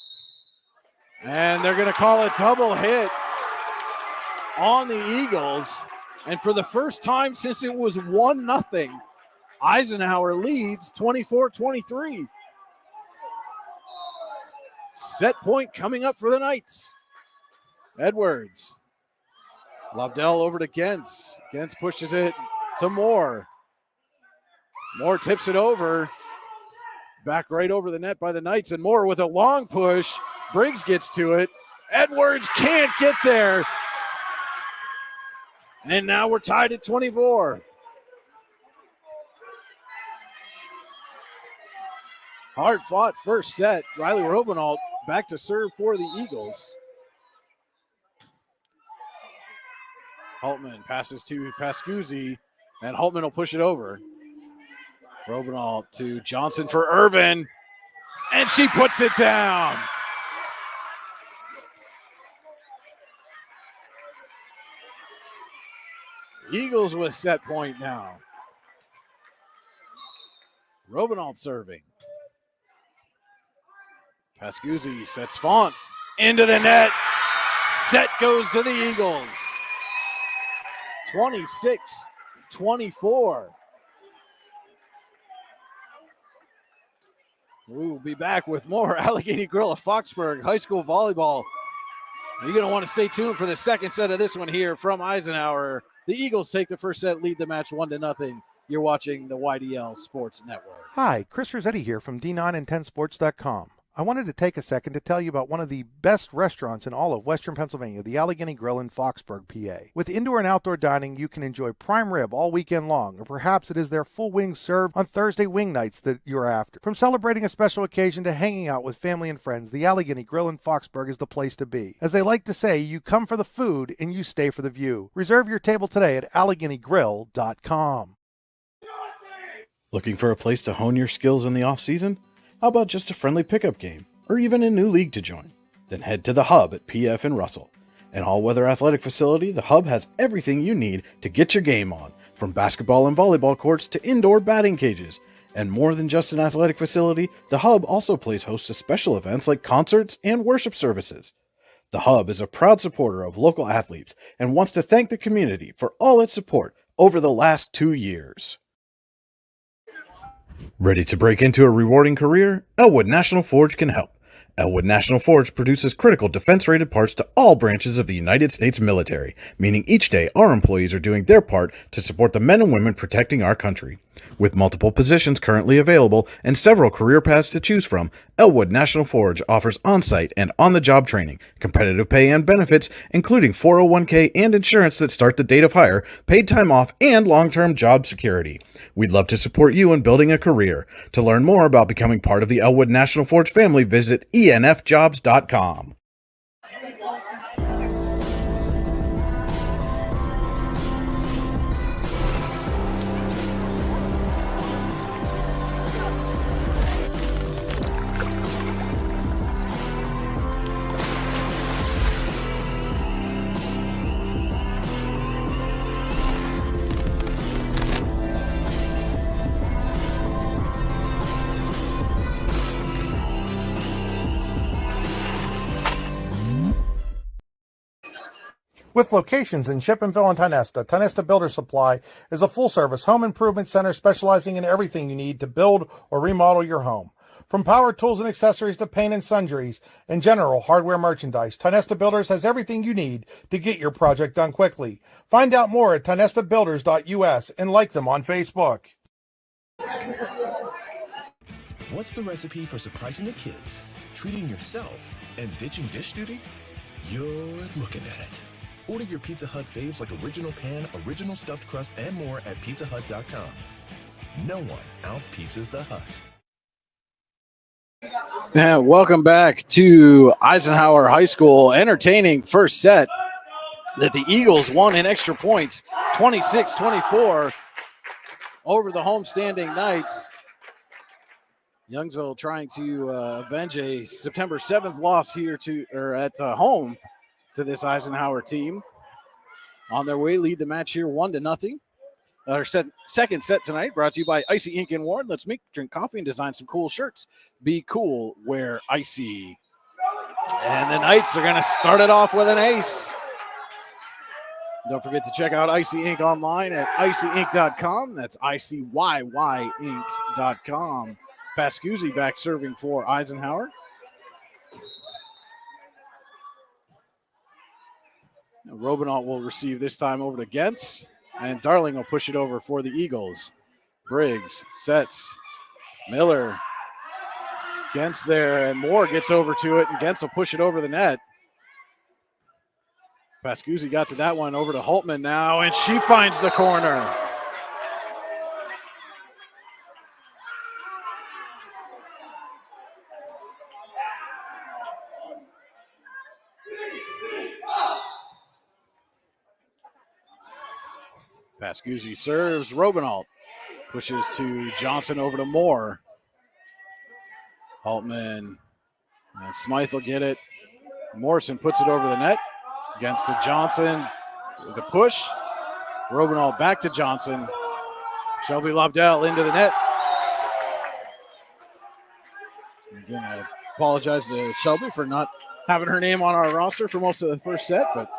And they're going to call a double hit on the Eagles. And for the first time since it was 1-0, Eisenhower leads 24-23. Set point coming up for the Knights. Edwards. Lobdell over to Gentz. Gentz pushes it to Moore. Moore tips it over. Back right over the net by the Knights. And Moore with a long push. Briggs gets to it. Edwards can't get there. And now we're tied at 24. Hard fought first set. Riley Robinalt back to serve for the Eagles. Holtman passes to Pascuzzi, and Holtman will push it over. Robinalt to Johnson for Irvin, and she puts it down. Eagles with set point now. Robinalt serving. Pascuzzi sets Font into the net. Set goes to the Eagles. 26-24. We will be back with more Allegheny Gorilla Foxburg High School Volleyball. You're going to want to stay tuned for the second set of this one here from Eisenhower. The Eagles take the first set, lead the match 1-0. You're watching the YDL Sports Network. Hi, Chris Rossetti here from D9and10sports.com. I wanted to take a second to tell you about one of the best restaurants in all of Western Pennsylvania, the Allegheny Grill in Foxburg, PA. With indoor and outdoor dining, you can enjoy prime rib all weekend long, or perhaps it is their full wings served on Thursday wing nights that you're after. From celebrating a special occasion to hanging out with family and friends, the Allegheny Grill in Foxburg is the place to be. As they like to say, you come for the food and you stay for the view. Reserve your table today at AlleghenyGrill.com. Looking for a place to hone your skills in the off-season? How about just a friendly pickup game, or even a new league to join? Then head to the Hub at PF in Russell. An all-weather athletic facility, the Hub has everything you need to get your game on, from basketball and volleyball courts to indoor batting cages. And more than just an athletic facility, the Hub also plays host to special events like concerts and worship services. The Hub is a proud supporter of local athletes and wants to thank the community for all its support over the last 2 years. Ready to break into a rewarding career? Elwood National Forge can help. Elwood National Forge produces critical defense-rated parts to all branches of the United States military, meaning each day our employees are doing their part to support the men and women protecting our country. With multiple positions currently available and several career paths to choose from, Elwood National Forge offers on-site and on-the-job training, competitive pay and benefits, including 401k and insurance that start the date of hire, paid time off, and long-term job security. We'd love to support you in building a career. To learn more about becoming part of the Elwood National Forge family, visit enfjobs.com. With locations in Shippenville and Tionesta, Tionesta Builder Supply is a full-service home improvement center specializing in everything you need to build or remodel your home. From power tools and accessories to paint and sundries and general hardware merchandise, Tionesta Builders has everything you need to get your project done quickly. Find out more at TionestaBuilders.us and like them on Facebook. What's the recipe for surprising the kids, treating yourself, and ditching dish duty? You're looking at it. Order your Pizza Hut faves like original pan, original stuffed crust, and more at pizzahut.com. No one out-pizzas the Hut. And welcome back to Eisenhower High School. Entertaining first set that the Eagles won in extra points, 26-24 over the homestanding Knights. Youngsville trying to avenge a September 7th loss here at home to this Eisenhower team. On their way, lead the match here 1-0. Our second set tonight brought to you by Icy Ink and Warren. Let's make, drink coffee, and design some cool shirts. Be cool, wear icy. And the Knights are going to start it off with an ace. Don't forget to check out Icy Ink online at icyink.com. That's ICYYink.com. Pascuzzi back serving for Eisenhower. Robinault will receive this time over to Gentz, and Darling will push it over for the Eagles. Briggs sets. Miller. Gentz there, and Moore gets over to it, and Gentz will push it over the net. Pascuzzi got to that one, over to Holtman now, and she finds the corner. Pascuzzi serves. Robinault pushes to Johnson, over to Moore. Holtman and Smythe will get it. Morrison puts it over the net. Against to Johnson with a push. Robinault back to Johnson. Shelby Lobdell into the net. Again, I apologize to Shelby for not having her name on our roster for most of the first set, but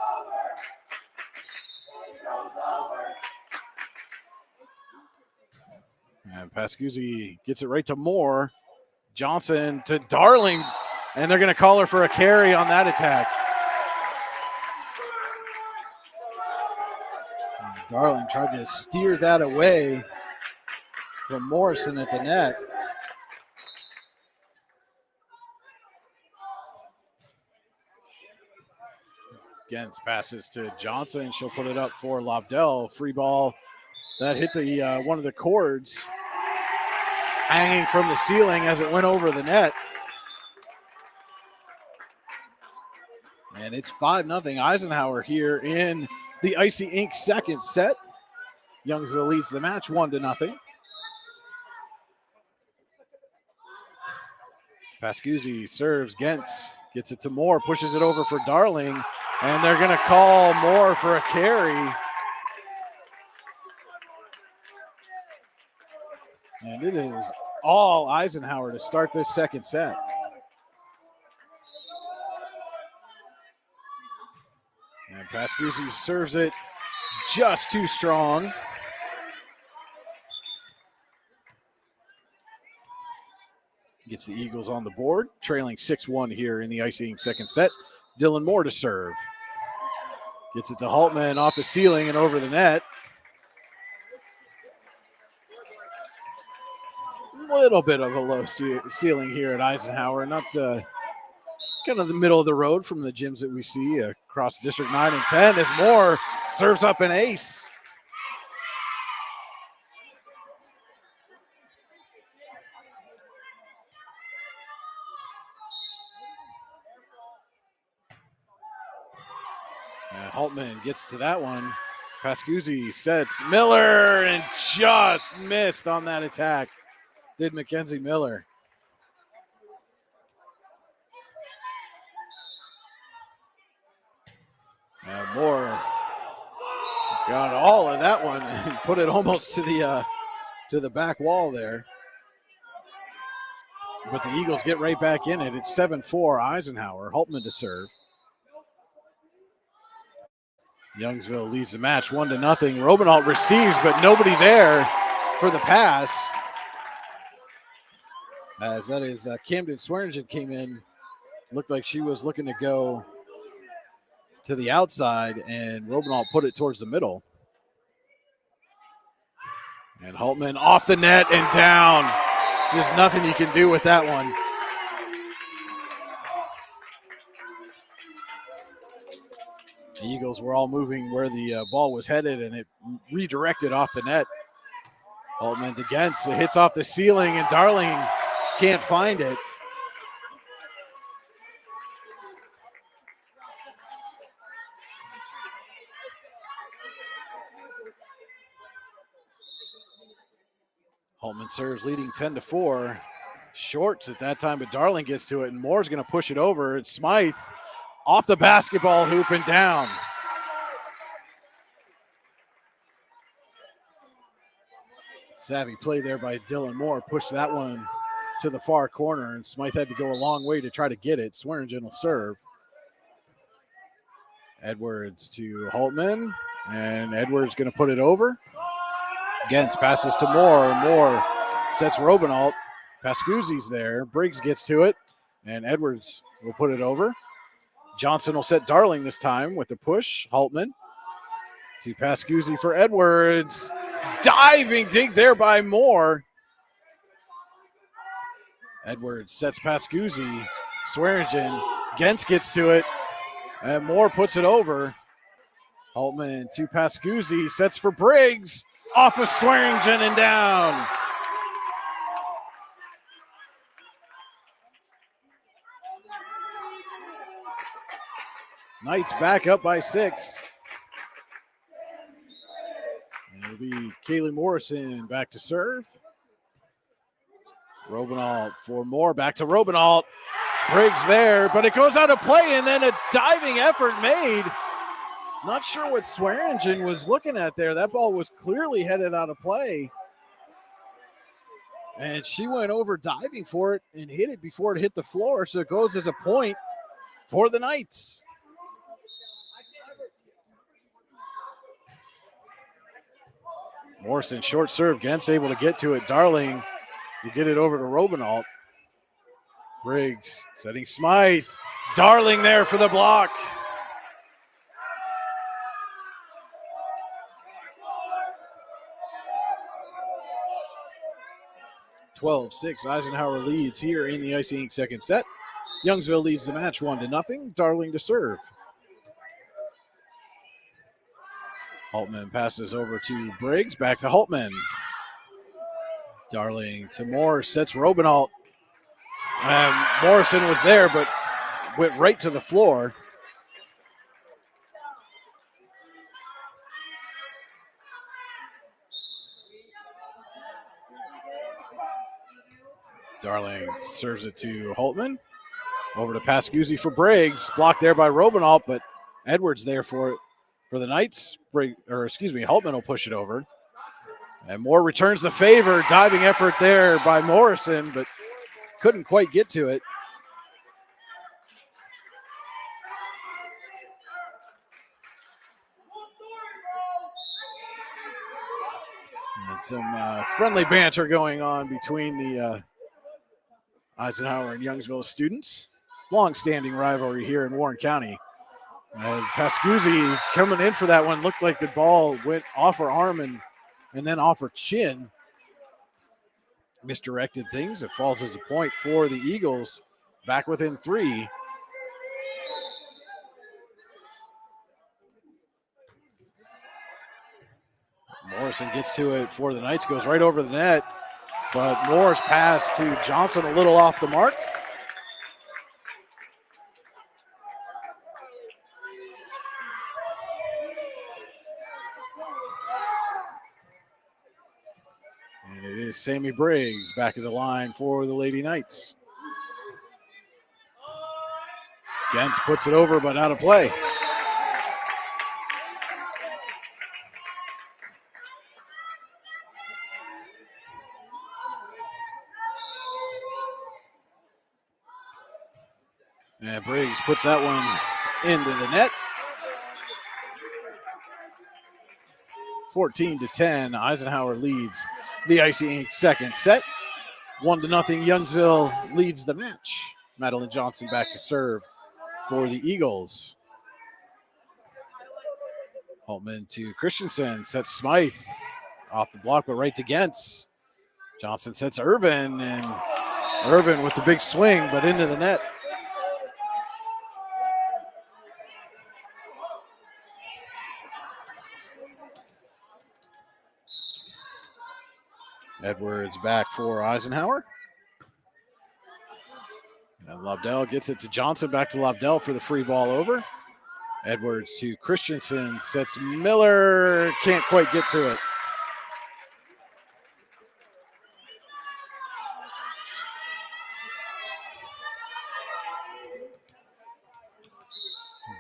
and Pascuzzi gets it right to Moore. Johnson to Darling, and they're going to call her for a carry on that attack. Darling tried to steer that away from Morrison at the net. Gens passes to Johnson. She'll put it up for Lobdell. Free ball that hit the one of the cords hanging from the ceiling as it went over the net. And it's 5-0 Eisenhower here in the Icy Ink second set. Youngsville leads the match 1-0. Pascuzzi serves. Gens gets it to Moore, pushes it over for Darling, and they're going to call Moore for a carry. And it is all Eisenhower to start this second set. And Pascuzzi serves it just too strong. Gets the Eagles on the board, trailing 6-1 here in the Icy Ink second set. Dylan Moore to serve. Gets it to Holtman off the ceiling and over the net. A little bit of a low ceiling here at Eisenhower, not kind of the middle of the road from the gyms that we see across District 9 and 10 as Moore serves up an ace. And Holtman gets to that one. Pascuzzi sets Miller and just missed on that attack. Did Mackenzie Miller. Now Moore got all of that one and put it almost to the back wall there. But the Eagles get right back in it. It's 7-4 Eisenhower. Holtman to serve. Youngsville leads the match 1-0. Robinault receives, but nobody there for the pass. As that is Camden Swearingen came in. Looked like she was looking to go to the outside, and Robinault put it towards the middle. And Holtman off the net and down. Just nothing you can do with that one. The Eagles were all moving where the ball was headed, and it redirected off the net. Holtman to Gens. It hits off the ceiling, and Darling can't find it. Holtman serves, leading 10-4. Shorts at that time, but Darling gets to it, and Moore's going to push it over. It's Smythe off the basketball hoop and down. Savvy play there by Dylan Moore. Pushed that one to the far corner, and Smythe had to go a long way to try to get it. Swearingen will serve. Edwards to Holtman, and Edwards going to put it over. Gens passes to Moore. Moore sets Robinault. Pascuzzi's there. Briggs gets to it, and Edwards will put it over. Johnson will set Darling this time with the push. Holtman to Pascuzzi for Edwards. Diving dig there by Moore. Edwards sets Pascuzzi. Swearingen. Gens gets to it, and Moore puts it over. Holtman to Pascuzzi. Sets for Briggs. Off of Swearingen and down. Knights back up by 6. And it'll be Kaylee Morrison back to serve. Robinault for Moore, back to Robinault. Briggs there, but it goes out of play, and then a diving effort made. Not sure what Swearingen was looking at there. That ball was clearly headed out of play. And she went over diving for it and hit it before it hit the floor, so it goes as a point for the Knights. Morrison, short serve. Gens able to get to it. Darling, you get it over to Robinault. Briggs setting Smythe. Darling there for the block. (12-6). Eisenhower leads here in the Icy Ink second set. Youngsville leads the match 1-0. Darling to serve. Holtman passes over to Briggs, back to Holtman. Darling to Moore, sets Robinault. Morrison was there, but went right to the floor. Darling serves it to Holtman. Over to Pascuzzi for Briggs. Blocked there by Robinault, but Edwards there for the Knights. Holtman will push it over. And Moore returns the favor. Diving effort there by Morrison, but couldn't quite get to it. And some friendly banter going on between the Eisenhower and Youngsville students. Long-standing rivalry here in Warren County. Pascuzzi coming in for that one. Looked like the ball went off her arm and then off her chin. Misdirected things. It falls as a point for the Eagles. Back within 3. Morrison gets to it for the Knights. Goes right over the net. But Moore's pass to Johnson a little off the mark. And it is Sammy Briggs back of the line for the Lady Knights. Gens puts it over, but out of play. And Briggs puts that one into the net. 14-10, Eisenhower leads the Icy Ink second set. 1-0, Youngsville leads the match. Madeline Johnson back to serve for the Eagles. Holtman to Christensen, sets Smythe. Off the block, but right to Gens. Johnson sets Irvin, and Irvin with the big swing, but into the net. Edwards back for Eisenhower. And Lobdell gets it to Johnson, back to Lobdell for the free ball over. Edwards to Christensen, sets Miller, can't quite get to it.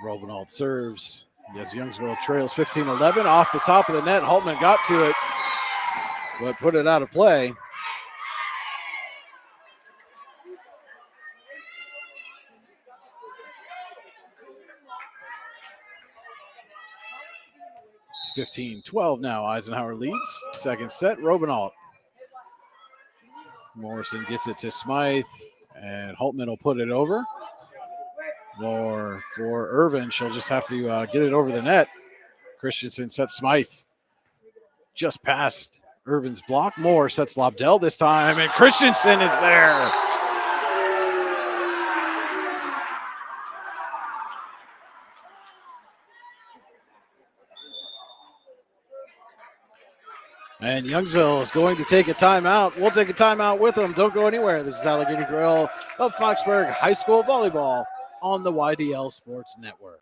Robinault serves. Yes, Youngsville trails 15-11 off the top of the net. Holtman got to it, but put it out of play. It's 15-12 now. Eisenhower leads. Second set, Robinault. Morrison gets it to Smythe, and Holtman will put it over. For Irvin, she'll just have to get it over the net. Christensen sets Smythe just past Irvin's block. Moore sets Lobdell this time, and Christensen is there. And Youngsville is going to take a timeout. We'll take a timeout with them. Don't go anywhere. This is Allegheny Grill of Foxburg High School Volleyball on the YDL Sports Network.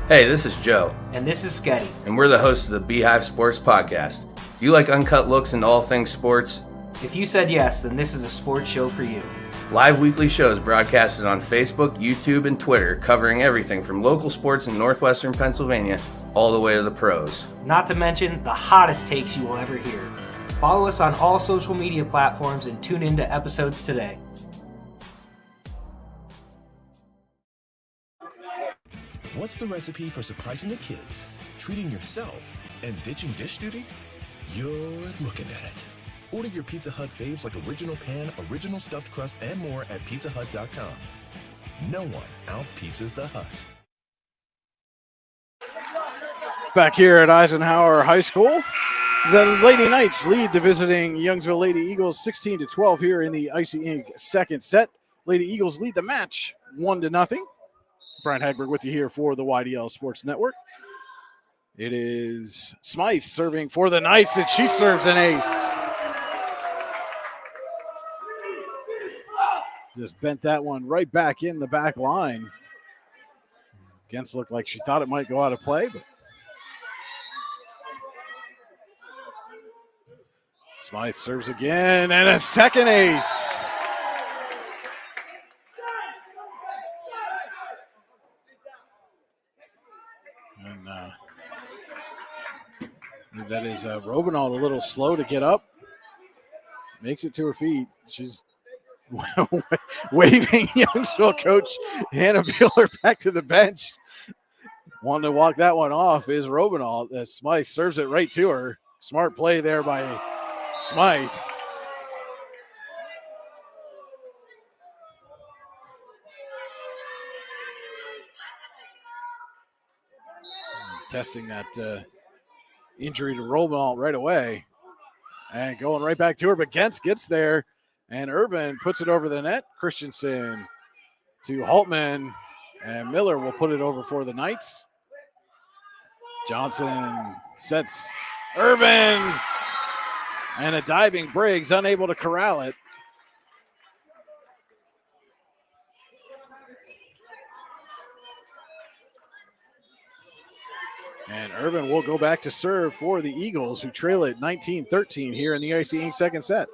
Hey, this is Joe. And this is Sketty. And we're the hosts of the Beehive Sports Podcast. You like uncut looks into all things sports? If you said yes, then this is a sports show for you. Live weekly shows broadcasted on Facebook, YouTube, and Twitter, covering everything from local sports in northwestern Pennsylvania all the way to the pros. Not to mention the hottest takes you will ever hear. Follow us on all social media platforms and tune into episodes today. What's the recipe for surprising the kids, treating yourself, and ditching dish duty? You're looking at it. Order your Pizza Hut faves like original pan, original stuffed crust, and more at pizzahut.com. No one out-pizzas the Hut. Back here at Eisenhower High School, the Lady Knights lead the visiting Youngsville Lady Eagles 16-12 here in the Icy Ink second set. Lady Eagles lead the match 1-0. Brian Hagberg with you here for the YDL Sports Network. It is Smythe serving for the Knights, and she serves an ace. Just bent that one right back in the back line. Gens looked like she thought it might go out of play, but Smythe serves again, and a second ace. And that is Robinald a little slow to get up. Makes it to her feet. She's waving Youngsville coach Hannah Bueller back to the bench. Wanting to walk that one off is Robinald. Smythe serves it right to her. Smart play there by Smythe. Testing that injury to Robinald right away. And going right back to her, but Gens gets there. And Irvin puts it over the net. Christensen to Holtman. And Miller will put it over for the Knights. Johnson sets Irvin. And a diving Briggs, unable to corral it. And Irvin will go back to serve for the Eagles, who trail it 19-13 here in the Icy Ink second set.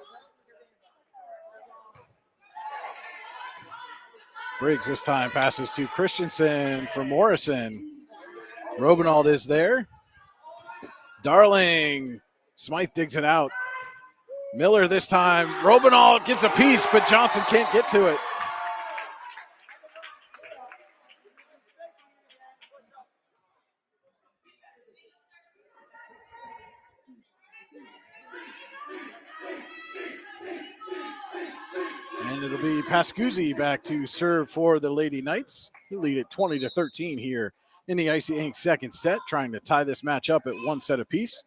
Briggs this time passes to Christensen for Morrison. Robinald is there. Darling. Smythe digs it out. Miller this time. Robinald gets a piece, but Johnson can't get to it. And it'll be Pascuzzi back to serve for the Lady Knights. He lead it 20-13 here in the Icy Ink second set, trying to tie this match up at one set apiece.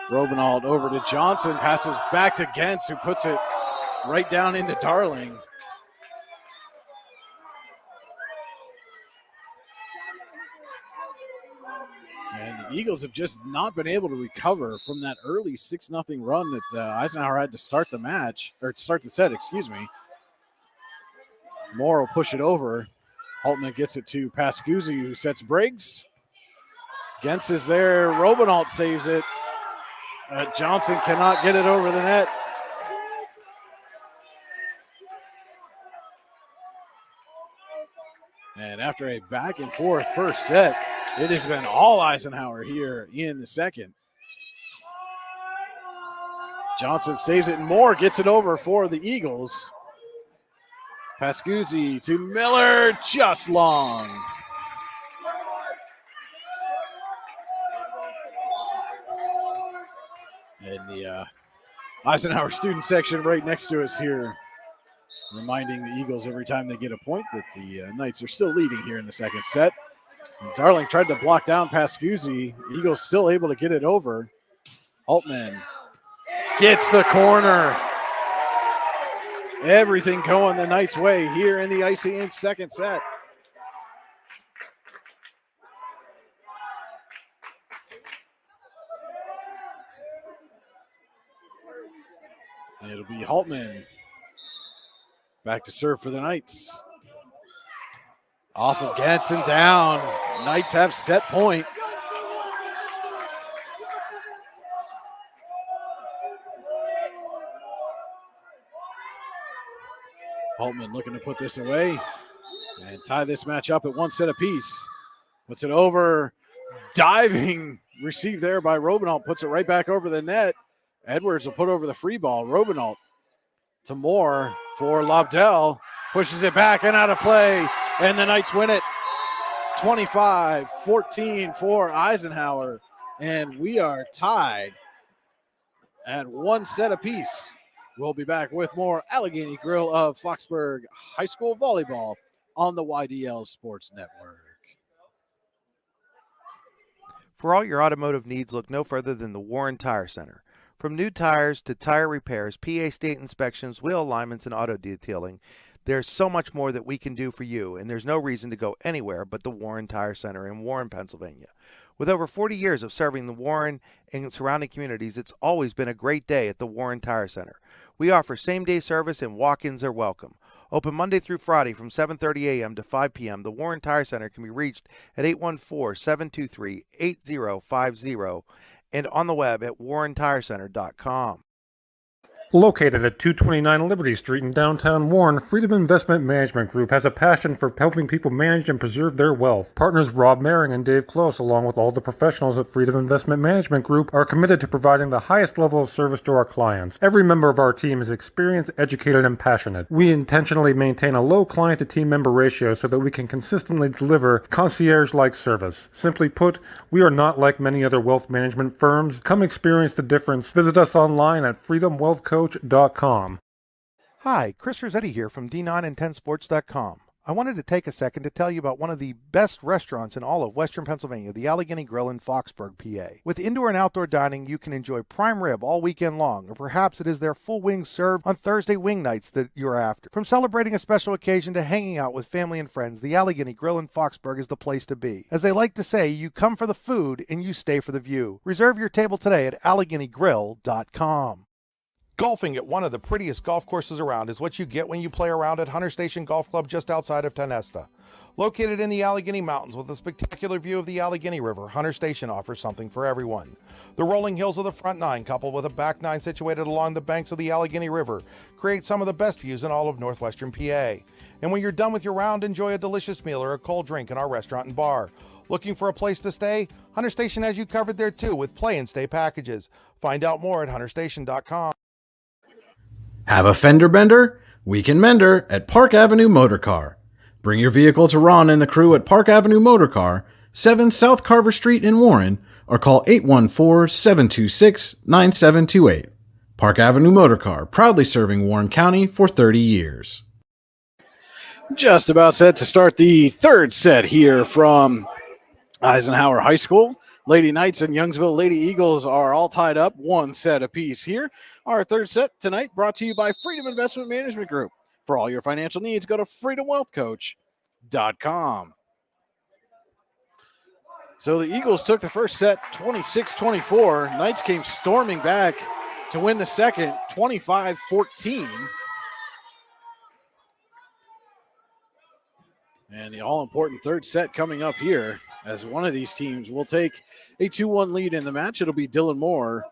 Robinald over to Johnson, passes back to Gens, who puts it right down into Darling. And the Eagles have just not been able to recover from that early 6-0 run that Eisenhower had to start the match, or start the set, excuse me. Moore will push it over. Holtman gets it to Pascuzzi, who sets Briggs. Gens is there. Robinald saves it. Johnson cannot get it over the net. And after a back and forth first set, it has been all Eisenhower here in the second. Johnson saves it, and Moore gets it over for the Eagles. Pascuzzi to Miller, just long. And the Eisenhower student section right next to us here, reminding the Eagles every time they get a point that the Knights are still leading here in the second set. And Darling tried to block down Pascuzzi. Eagles still able to get it over. Holtman gets the corner. Everything going the Knights' way here in the Icy Ink second set. It'll be Holtman back to serve for the Knights. Off of Gens and down. Knights have set point. Holtman looking to put this away and tie this match up at one set apiece. Puts it over. Diving receive there by Robinald. Puts it right back over the net. Edwards will put over the free ball. Robinald to Moore for Lobdell. Pushes it back and out of play. And the Knights win it 25-14 for Eisenhower. And we are tied at one set apiece. We'll be back with more Allegheny Grill of Foxburg High School Volleyball on the YDL Sports Network. For all your automotive needs, look no further than the Warren Tire Center. From new tires to tire repairs, PA state inspections, wheel alignments, and auto detailing, There's so much more that we can do for you, and there's no reason to go anywhere but the Warren Tire Center in Warren, Pennsylvania. With over 40 years of serving the Warren and surrounding communities, it's always been a great day at the Warren Tire Center. We offer same-day service and walk-ins are welcome. Open Monday through Friday from 7:30 a.m. to 5 p.m., the Warren Tire Center can be reached at 814-723-8050 and on the web at warrentirecenter.com. Located at 229 Liberty Street in downtown Warren, Freedom Investment Management Group has a passion for helping people manage and preserve their wealth. Partners Rob Maring and Dave Close, along with all the professionals at Freedom Investment Management Group, are committed to providing the highest level of service to our clients. Every member of our team is experienced, educated, and passionate. We intentionally maintain a low client-to-team member ratio so that we can consistently deliver concierge-like service. Simply put, we are not like many other wealth management firms. Come experience the difference. Visit us online at freedomwealthcoach.com. Hi, Chris Rossetti here from D9and10sports.com. I wanted to take a second to tell you about one of the best restaurants in all of Western Pennsylvania, the Allegheny Grill in Foxburg, PA. With indoor and outdoor dining, you can enjoy prime rib all weekend long, or perhaps it is their full wings served on Thursday wing nights that you're after. From celebrating a special occasion to hanging out with family and friends, the Allegheny Grill in Foxburg is the place to be. As they like to say, you come for the food and you stay for the view. Reserve your table today at AlleghenyGrill.com. Golfing at one of the prettiest golf courses around is what you get when you play around at Hunter Station Golf Club just outside of Tonesta. Located in the Allegheny Mountains with a spectacular view of the Allegheny River, Hunter Station offers something for everyone. The rolling hills of the front nine, coupled with a back nine situated along the banks of the Allegheny River, create some of the best views in all of northwestern PA. And when you're done with your round, enjoy a delicious meal or a cold drink in our restaurant and bar. Looking for a place to stay? Hunter Station has you covered there too with play and stay packages. Find out more at hunterstation.com. Have a fender bender? We can mender at Park Avenue Motor Car. Bring your vehicle to Ron and the crew at Park Avenue Motor Car, 7 South Carver Street in Warren, or call 814-726-9728. Park Avenue Motor Car, proudly serving Warren County for 30 years. Just about set to start the third set here from Eisenhower High School. Lady Knights and Youngsville Lady Eagles are all tied up, one set apiece here. Our third set tonight brought to you by Freedom Investment Management Group. For all your financial needs, go to freedomwealthcoach.com. So the Eagles took the first set 26-24. Knights came storming back to win the second 25-14. And the all-important third set coming up here as one of these teams will take a 2-1 lead in the match. It'll be Dylan Moore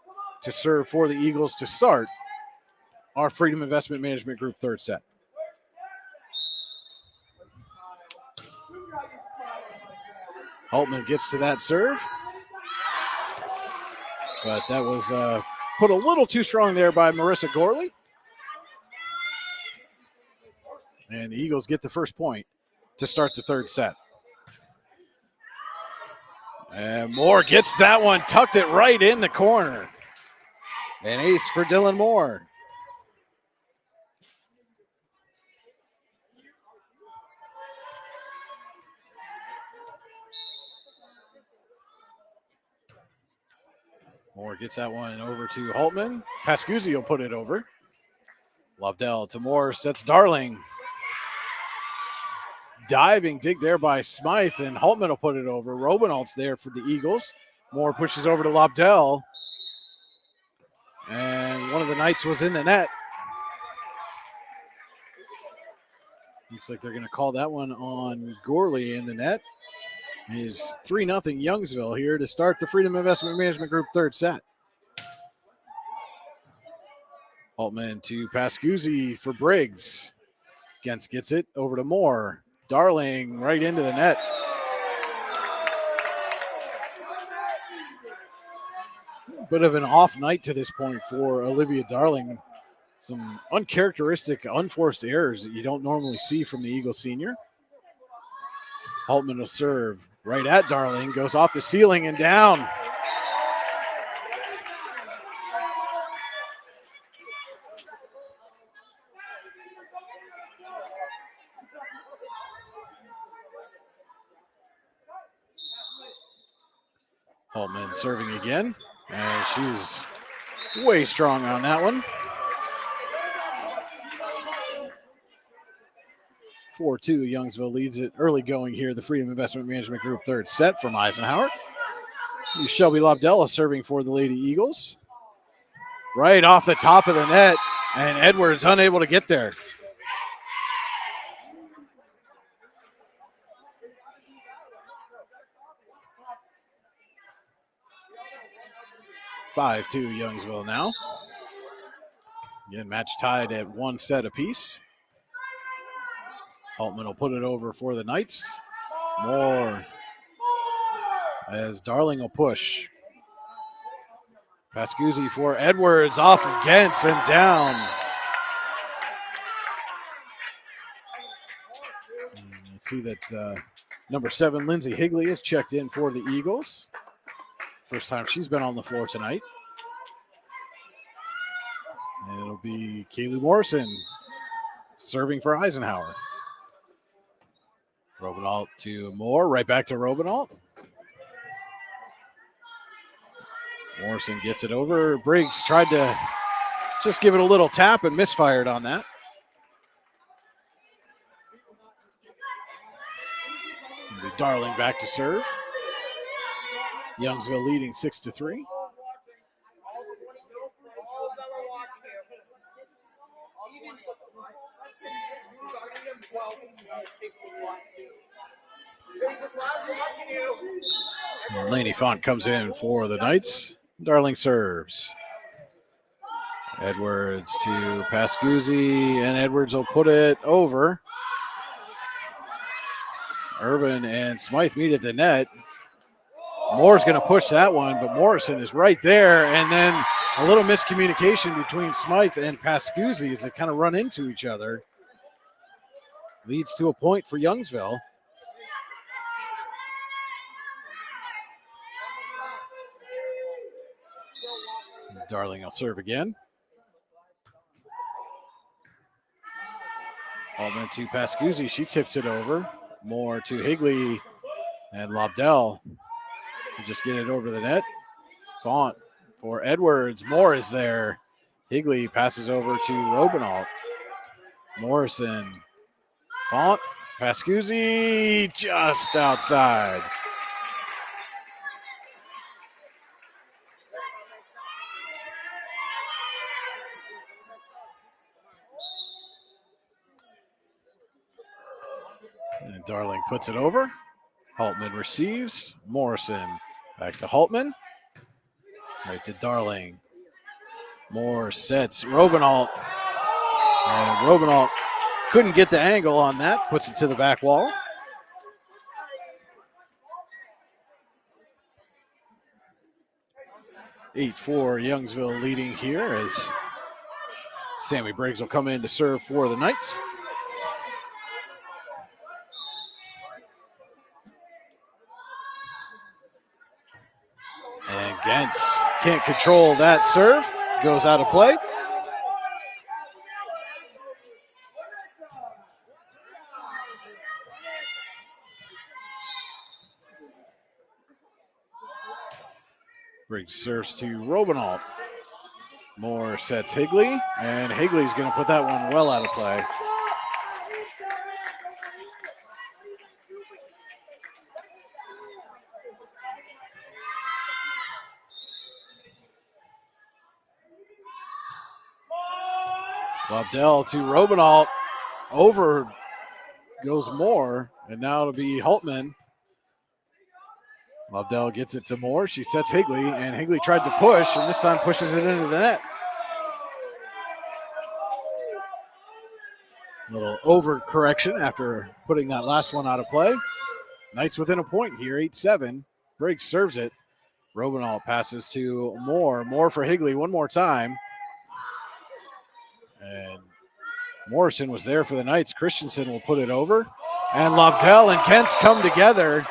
to serve for the Eagles to start our Freedom Investment Management Group third set. Holtman gets to that serve, but that was put a little too strong there by Marissa Gorley. And the Eagles get the first point to start the third set. And Moore gets that one, tucked it right in the corner. An ace for Dylan Moore. Moore gets that one over to Holtman. Pascuzzi will put it over. Lobdell to Moore, sets Darling. Diving dig there by Smythe, and Holtman will put it over. Robinalt's there for the Eagles. Moore pushes over to Lobdell. And one of the Knights was in the net. Looks like they're going to call that one on Gorley in the net. It is 3-0 Youngsville here to start the Freedom Investment Management Group third set. Holtman to Pascuzzi for Briggs. Gens gets it over to Moore. Darling right into the net. Bit of an off night to this point for Olivia Darling. Some uncharacteristic, unforced errors that you don't normally see from the Eagle senior. Holtman will serve right at Darling, goes off the ceiling and down. Holtman serving again. And she's way strong on that one. 4-2. Youngsville leads it early going here. The Freedom Investment Management Group third set from Eisenhower. Shelby Lobdell serving for the Lady Eagles. Right off the top of the net, and Edwards unable to get there. (5-2) Youngsville now. Again, match tied at 1 set apiece. Holtman will put it over for the Knights. More as Darling will push. Pascuzzi for Edwards, off of Gentz and down. And let's see that number 7, Lindsay Higley, is checked in for the Eagles. First time she's been on the floor tonight. And it'll be Kaylee Morrison serving for Eisenhower. Robinault to Moore, right back to Robinault. Morrison gets it over. Briggs tried to just give it a little tap and misfired on that. Darling back to serve. Youngsville leading 6-3. Laney Font comes in for the Knights. Darling serves. Edwards to Pascuzzi, and Edwards will put it over. Irvin and Smythe meet at the net. Moore's going to push that one, but Morrison is right there, and then a little miscommunication between Smythe and Pascuzzi as they kind of run into each other. Leads to a point for Youngsville. Darling will serve again. Altman to Pascuzzi. She tips it over. Moore to Higley and Lobdell. Just get it over the net. Font for Edwards. Moore is there. Higley passes over to Robinault. Morrison. Font. Pascuzzi just outside. And Darling puts it over. Holtman receives. Morrison back to Holtman. Right to Darling. Moore sets Robinault. And Robinault couldn't get the angle on that. Puts it to the back wall. (8-4) Youngsville leading here as Sammy Briggs will come in to serve for the Knights. And Gentz can't control that serve. Goes out of play. Briggs serves to Robinault. Moore sets Higley, and Higley's going to put that one well out of play. Lobdell to Robinault. Over goes Moore, and now it'll be Holtman. Lobdell gets it to Moore. She sets Higley, and Higley tried to push, and this time pushes it into the net. A little overcorrection after putting that last one out of play. Knights within a point here, 8-7. Briggs serves it. Robinault passes to Moore. Moore for Higley one more time. And Morrison was there for the Knights. Christensen will put it over. And Lobdell and Kentz come together.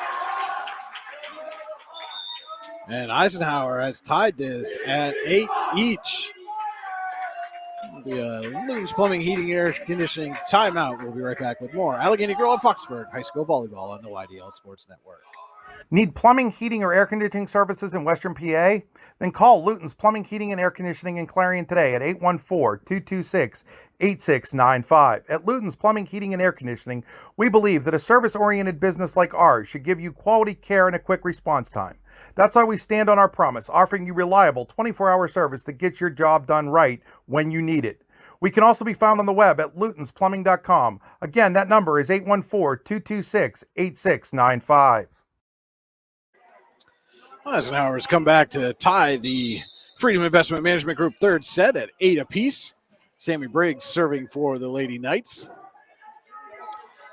And Eisenhower has tied this at 8 each. It'll be a Loons Plumbing, Heating, Air Conditioning timeout. We'll be right back with more Allegheny Girl and Foxburg High School Volleyball on the YDL Sports Network. Need plumbing, heating, or air conditioning services in Western PA? Then call Luton's Plumbing, Heating, and Air Conditioning in Clarion today at 814-226-8695. At Luton's Plumbing, Heating, and Air Conditioning, we believe that a service-oriented business like ours should give you quality care and a quick response time. That's why we stand on our promise, offering you reliable 24-hour service that gets your job done right when you need it. We can also be found on the web at lutonsplumbing.com. Again, that number is 814-226-8695. Eisenhower has come back to tie the Freedom Investment Management Group third set at 8 apiece. Sammy Briggs serving for the Lady Knights.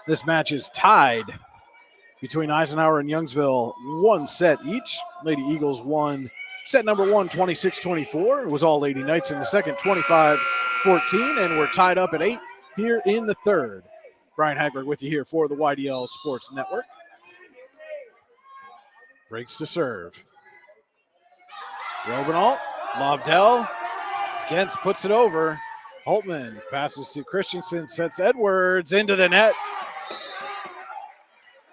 This match is tied between Eisenhower and Youngsville, 1 set each. Lady Eagles won set number 1, 26-24. It was all Lady Knights in the second, 25-14, and we're tied up at 8 here in the third. Brian Hagberg with you here for the YDL Sports Network. Breaks to serve. Robinalt, Lobdell, Gentz puts it over. Holtman passes to Christensen, sets Edwards into the net.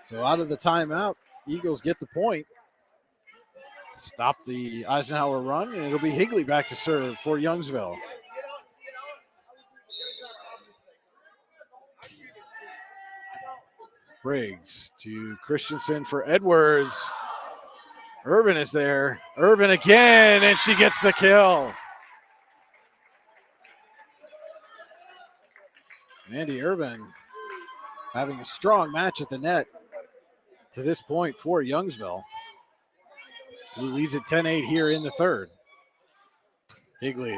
So out of the timeout, Eagles get the point. Stop the Eisenhower run, and it'll be Higley back to serve for Youngsville. Briggs to Christensen for Edwards. Irvin is there. Irvin again, and she gets the kill. Mandy Irvin having a strong match at the net to this point for Youngsville, who leads at 10-8 here in the third. Higley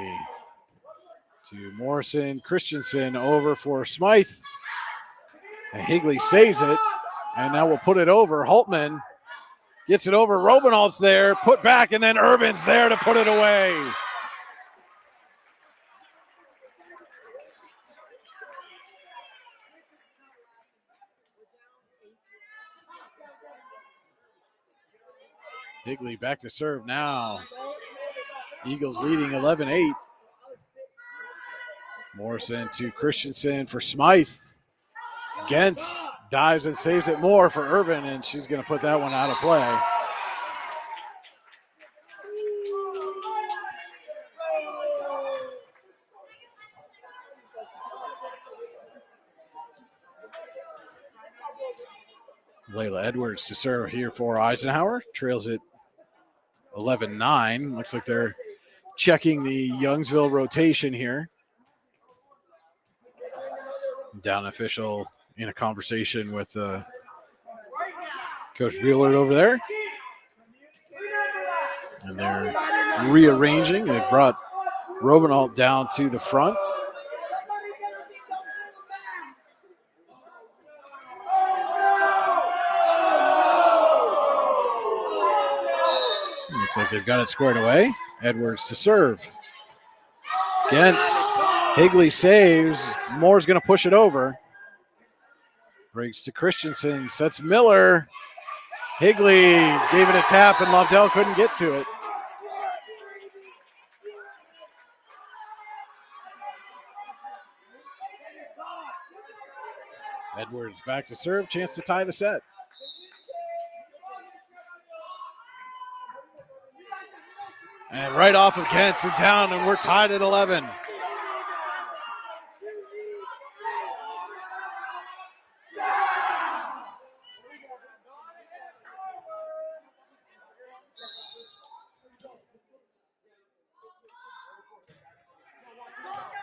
to Morrison. Christensen over for Smythe. And Higley saves it, and now we'll put it over. Holtman gets it over. Robinalt's there, put back, and then Irvin's there to put it away. Higley back to serve now. Eagles leading 11-8. Morrison to Christensen for Smythe. Gentz dives and saves it more for Irvin, and she's going to put that one out of play. Layla Edwards to serve here for Eisenhower. Trails it 11-9. Looks like they're checking the Youngsville rotation here. Down official in a conversation with Coach Buellard over there. And they're rearranging. They've brought Robinalt down to the front. Looks like they've got it squared away. Edwards to serve. Gentz. Higley saves. Moore's going to push it over. Breaks to Christensen. Sets Miller. Higley gave it a tap, and Lobdell couldn't get to it. Edwards back to serve. Chance to tie the set. And right off of Gentz and down, and we're tied at 11.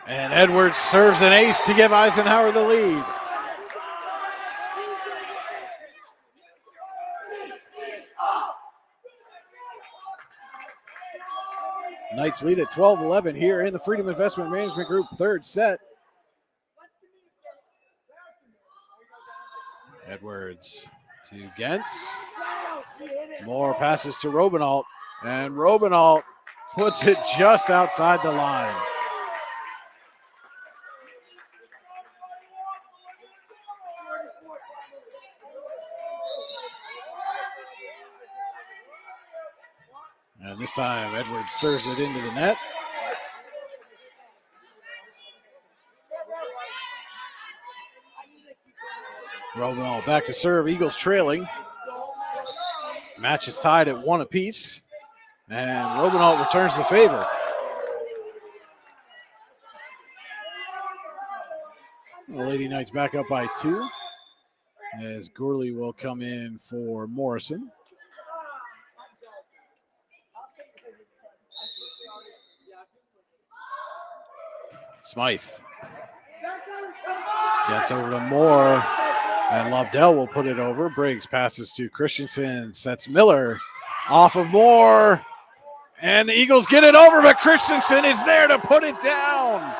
And Edwards serves an ace to give Eisenhower the lead. Knights lead at 12-11 here in the Freedom Investment Management Group third set. Edwards to Gentz. More passes to Robinalt, and Robinalt puts it just outside the line. And this time, Edwards serves it into the net. Robinalt back to serve. Eagles trailing. Match is tied at 1 apiece, and Robinault returns the favor. The Lady Knights back up by 2, as Gourley will come in for Morrison. Smythe gets over to Moore, and Lobdell will put it over. Briggs passes to Christensen, sets Miller off of Moore, and the Eagles get it over, but Christensen is there to put it down.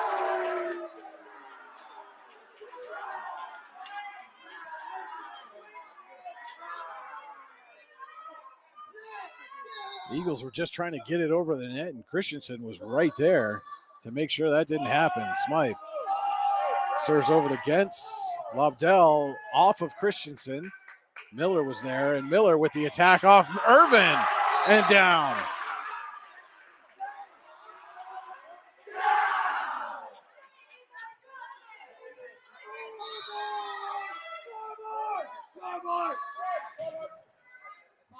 The Eagles were just trying to get it over the net, and Christensen was right there to make sure that didn't happen. Smythe serves over to Gentz. Lobdell off of Christensen. Miller was there, and Miller with the attack off Irvin and down.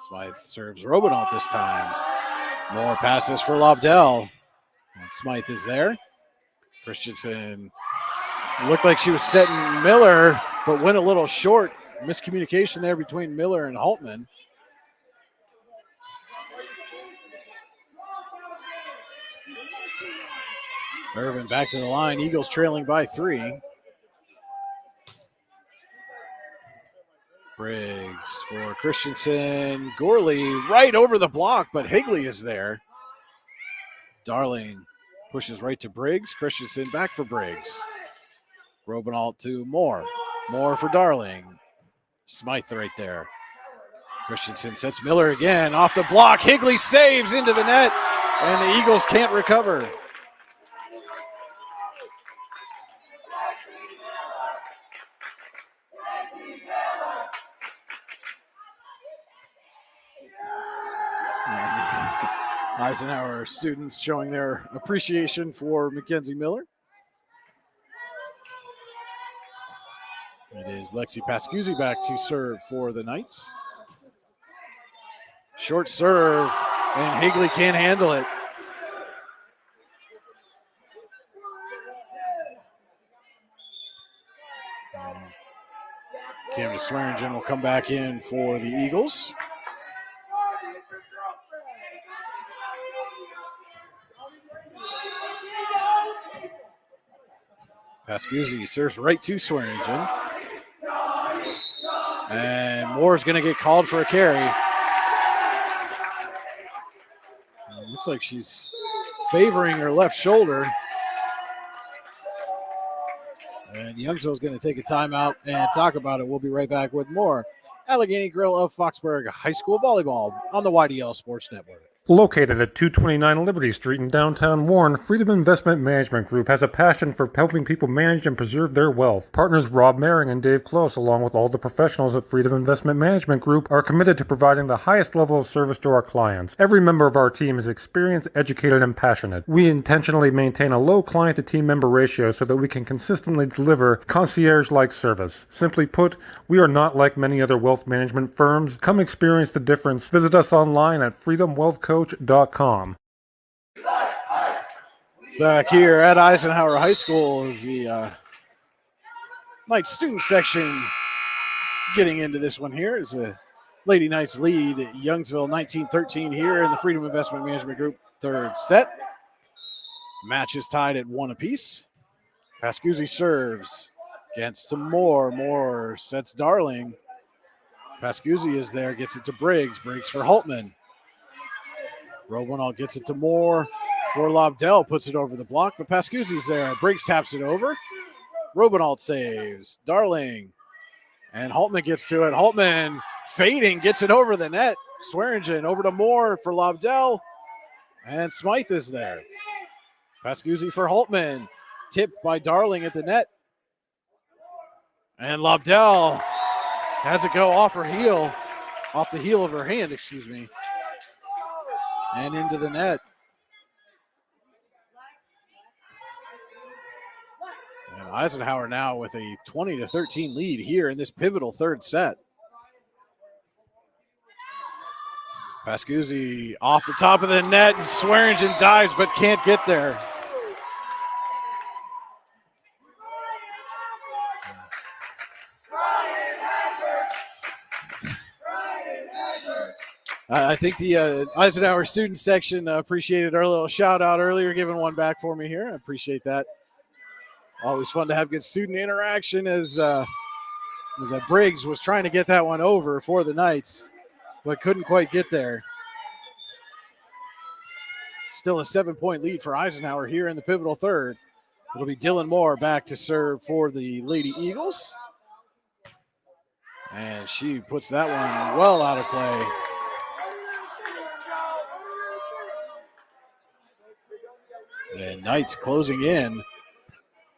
Smythe serves Robinault this time. More passes for Lobdell. And Smythe is there. Christensen looked like she was setting Miller, but went a little short. Miscommunication there between Miller and Holtman. Irvin back to the line. Eagles trailing by 3. Briggs for Christensen. Gourley right over the block, but Higley is there. Darling pushes right to Briggs. Christensen back for Briggs. Robinault to Moore. Moore for Darling. Smythe right there. Christensen sets Miller again off the block. Higley saves into the net, and the Eagles can't recover. Eisenhower students showing their appreciation for Mackenzie Miller. It is Lexi Pascuzzi back to serve for the Knights. Short serve, and Higley can't handle it. Cameron Swearingen will come back in for the Eagles. Pascuzzi serves right to Swearingen. And Moore's going to get called for a carry. Looks like she's favoring her left shoulder. And Youngsville's going to take a timeout and talk about it. We'll be right back with more Allegheny Grill of Foxburg High School Volleyball on the YDL Sports Network. Located at 229 Liberty Street in downtown Warren, Freedom Investment Management Group has a passion for helping people manage and preserve their wealth. Partners Rob Maring and Dave Close, along with all the professionals at Freedom Investment Management Group, are committed to providing the highest level of service to our clients. Every member of our team is experienced, educated, and passionate. We intentionally maintain a low client-to-team member ratio so that we can consistently deliver concierge-like service. Simply put, we are not like many other wealth management firms. Come experience the difference. Visit us online at freedomwealthcoach.com. Back here at Eisenhower High School is the Knights student section getting into this one here. Is the Lady Knights lead Youngsville 19-13 here in the Freedom Investment Management Group third set. Match is tied at 1 apiece. Pascuzzi serves against to Moore. Moore sets Darling. Pascuzzi is there, gets it to Briggs. Briggs for Holtman. Robinault gets it to Moore for Lobdell, puts it over the block, but Pascuzzi's there. Briggs taps it over. Robinault saves. Darling. And Holtman gets to it. Holtman fading, gets it over the net. Swearingen over to Moore for Lobdell. And Smythe is there. Pascuzzi for Holtman. Tipped by Darling at the net. And Lobdell has it go off her heel, off the heel of her hand, excuse me. And into the net. And Eisenhower now with a 20-13 lead here in this pivotal third set. Pascuzzi off the top of the net, and Swearingen dives but can't get there. I think the Eisenhower student section appreciated our little shout out earlier, giving one back for me here. I appreciate that. Always fun to have good student interaction as Briggs was trying to get that one over for the Knights, but couldn't quite get there. Still a 7-point lead for Eisenhower here in the pivotal third. It'll be Dylan Moore back to serve for the Lady Eagles. And she puts that one well out of play. The Knights closing in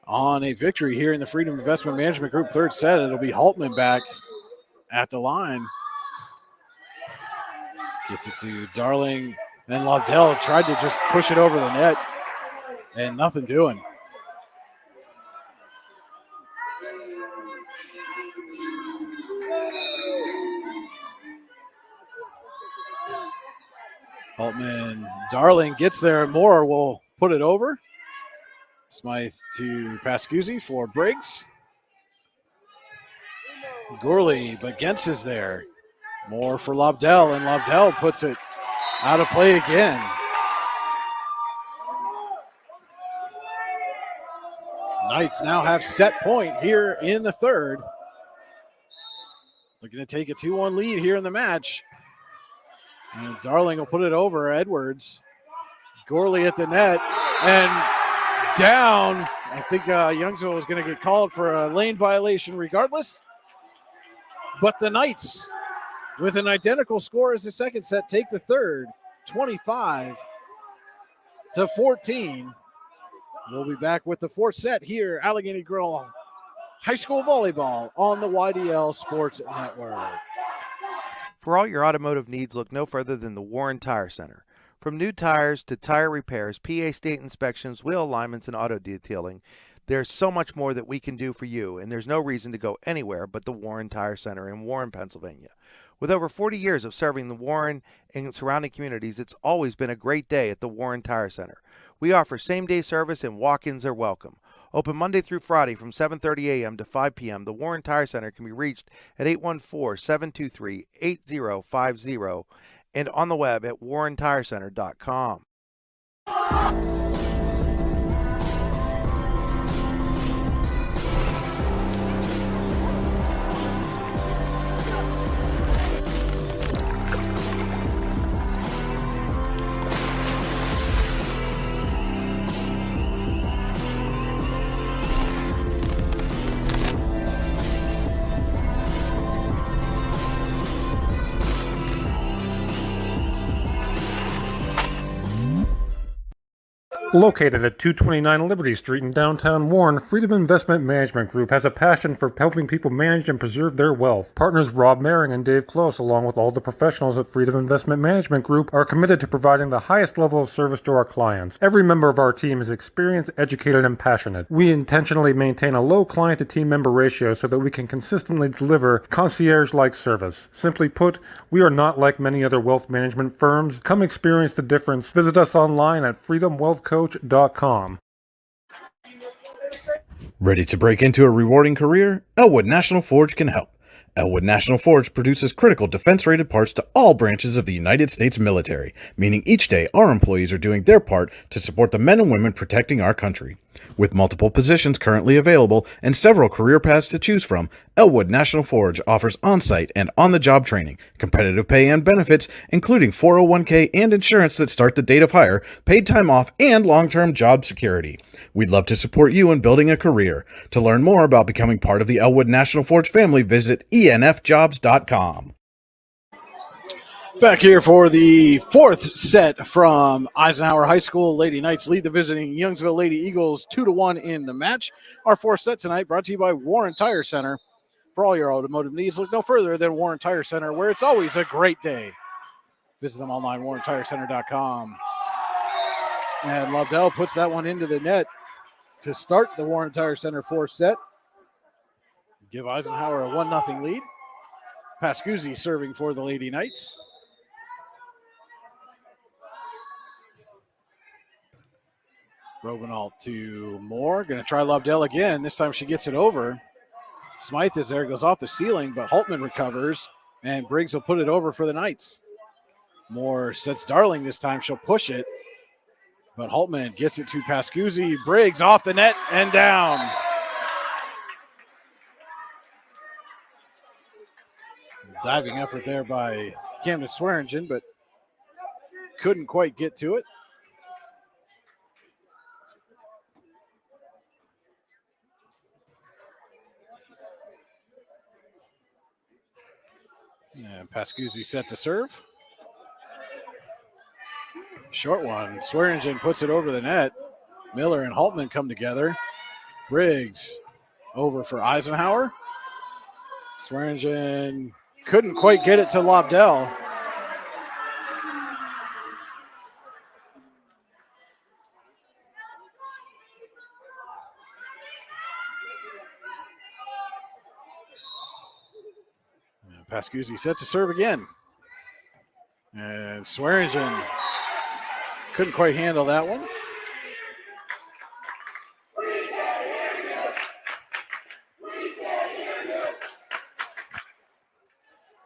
on a victory here in the Freedom Investment Management Group third set. It'll be Holtman back at the line. Gets it to Darling, and Lobdell tried to just push it over the net, and nothing doing. Holtman, Darling gets there. Moore will put it over. Smythe to Pascuzzi for Briggs. Gourley, but Gentz is there. Moore for Lobdell, and Lobdell puts it out of play again. Knights now have set point here in the third. Looking to take a 2-1 lead here in the match. And Darling will put it over Edwards. Gourley at the net, and down. I think Youngsville was going to get called for a lane violation regardless. But the Knights, with an identical score as the second set, take the third, 25-14. We'll be back with the fourth set here, Allegheny Grill High School Volleyball on the YDL Sports Network. For all your automotive needs, look no further than the Warren Tire Center. From new tires to tire repairs, PA state inspections, wheel alignments, and auto detailing, there's so much more that we can do for you, and there's no reason to go anywhere but the Warren Tire Center in Warren, Pennsylvania. With over 40 years of serving the Warren and surrounding communities, it's always been a great day at the Warren Tire Center. We offer same-day service and walk-ins are welcome. Open Monday through Friday from 7:30 a.m. to 5 p.m., the Warren Tire Center can be reached at 814-723-8050 and on the web at warrentirecenter.com. Located at 229 Liberty Street in downtown Warren, Freedom Investment Management Group has a passion for helping people manage and preserve their wealth. Partners Rob Maring and Dave Close, along with all the professionals at Freedom Investment Management Group, are committed to providing the highest level of service to our clients. Every member of our team is experienced, educated, and passionate. We intentionally maintain a low client-to-team member ratio so that we can consistently deliver concierge-like service. Simply put, we are not like many other wealth management firms. Come experience the difference. Visit us online at freedomwealthcoach.com. Ready to break into a rewarding career? Elwood National Forge can help. Elwood National Forge produces critical defense-rated parts to all branches of the United States military, meaning each day our employees are doing their part to support the men and women protecting our country. With multiple positions currently available and several career paths to choose from, Elwood National Forge offers on-site and on-the-job training, competitive pay and benefits, including 401k and insurance that start the date of hire, paid time off, and long-term job security. We'd love to support you in building a career. To learn more about becoming part of the Elwood National Forge family, visit enfjobs.com. Back here for the fourth set from Eisenhower High School. Lady Knights lead the visiting Youngsville Lady Eagles 2-1 in the match. Our fourth set tonight brought to you by Warren Tire Center. For all your automotive needs, look no further than Warren Tire Center, where it's always a great day. Visit them online, warrentirecenter.com. And Lobdell puts that one into the net to start the Warren Tire Center fourth set. Give Eisenhower a 1-0 lead. Pascuzzi serving for the Lady Knights. Robinalt to Moore. Going to try Lobdell again. This time she gets it over. Smythe is there, goes off the ceiling, but Holtman recovers, and Briggs will put it over for the Knights. Moore sets Darling this time. She'll push it, but Holtman gets it to Pascuzzi. Briggs off the net and down. Diving effort there by Camden Swearingen, but couldn't quite get to it. And Pascuzzi set to serve. Short one. Swearingen puts it over the net. Miller and Holtman come together. Briggs over for Eisenhower. Swearingen couldn't quite get it to Lobdell. Pascuzzi set to serve again. And Swearingen couldn't quite handle that one.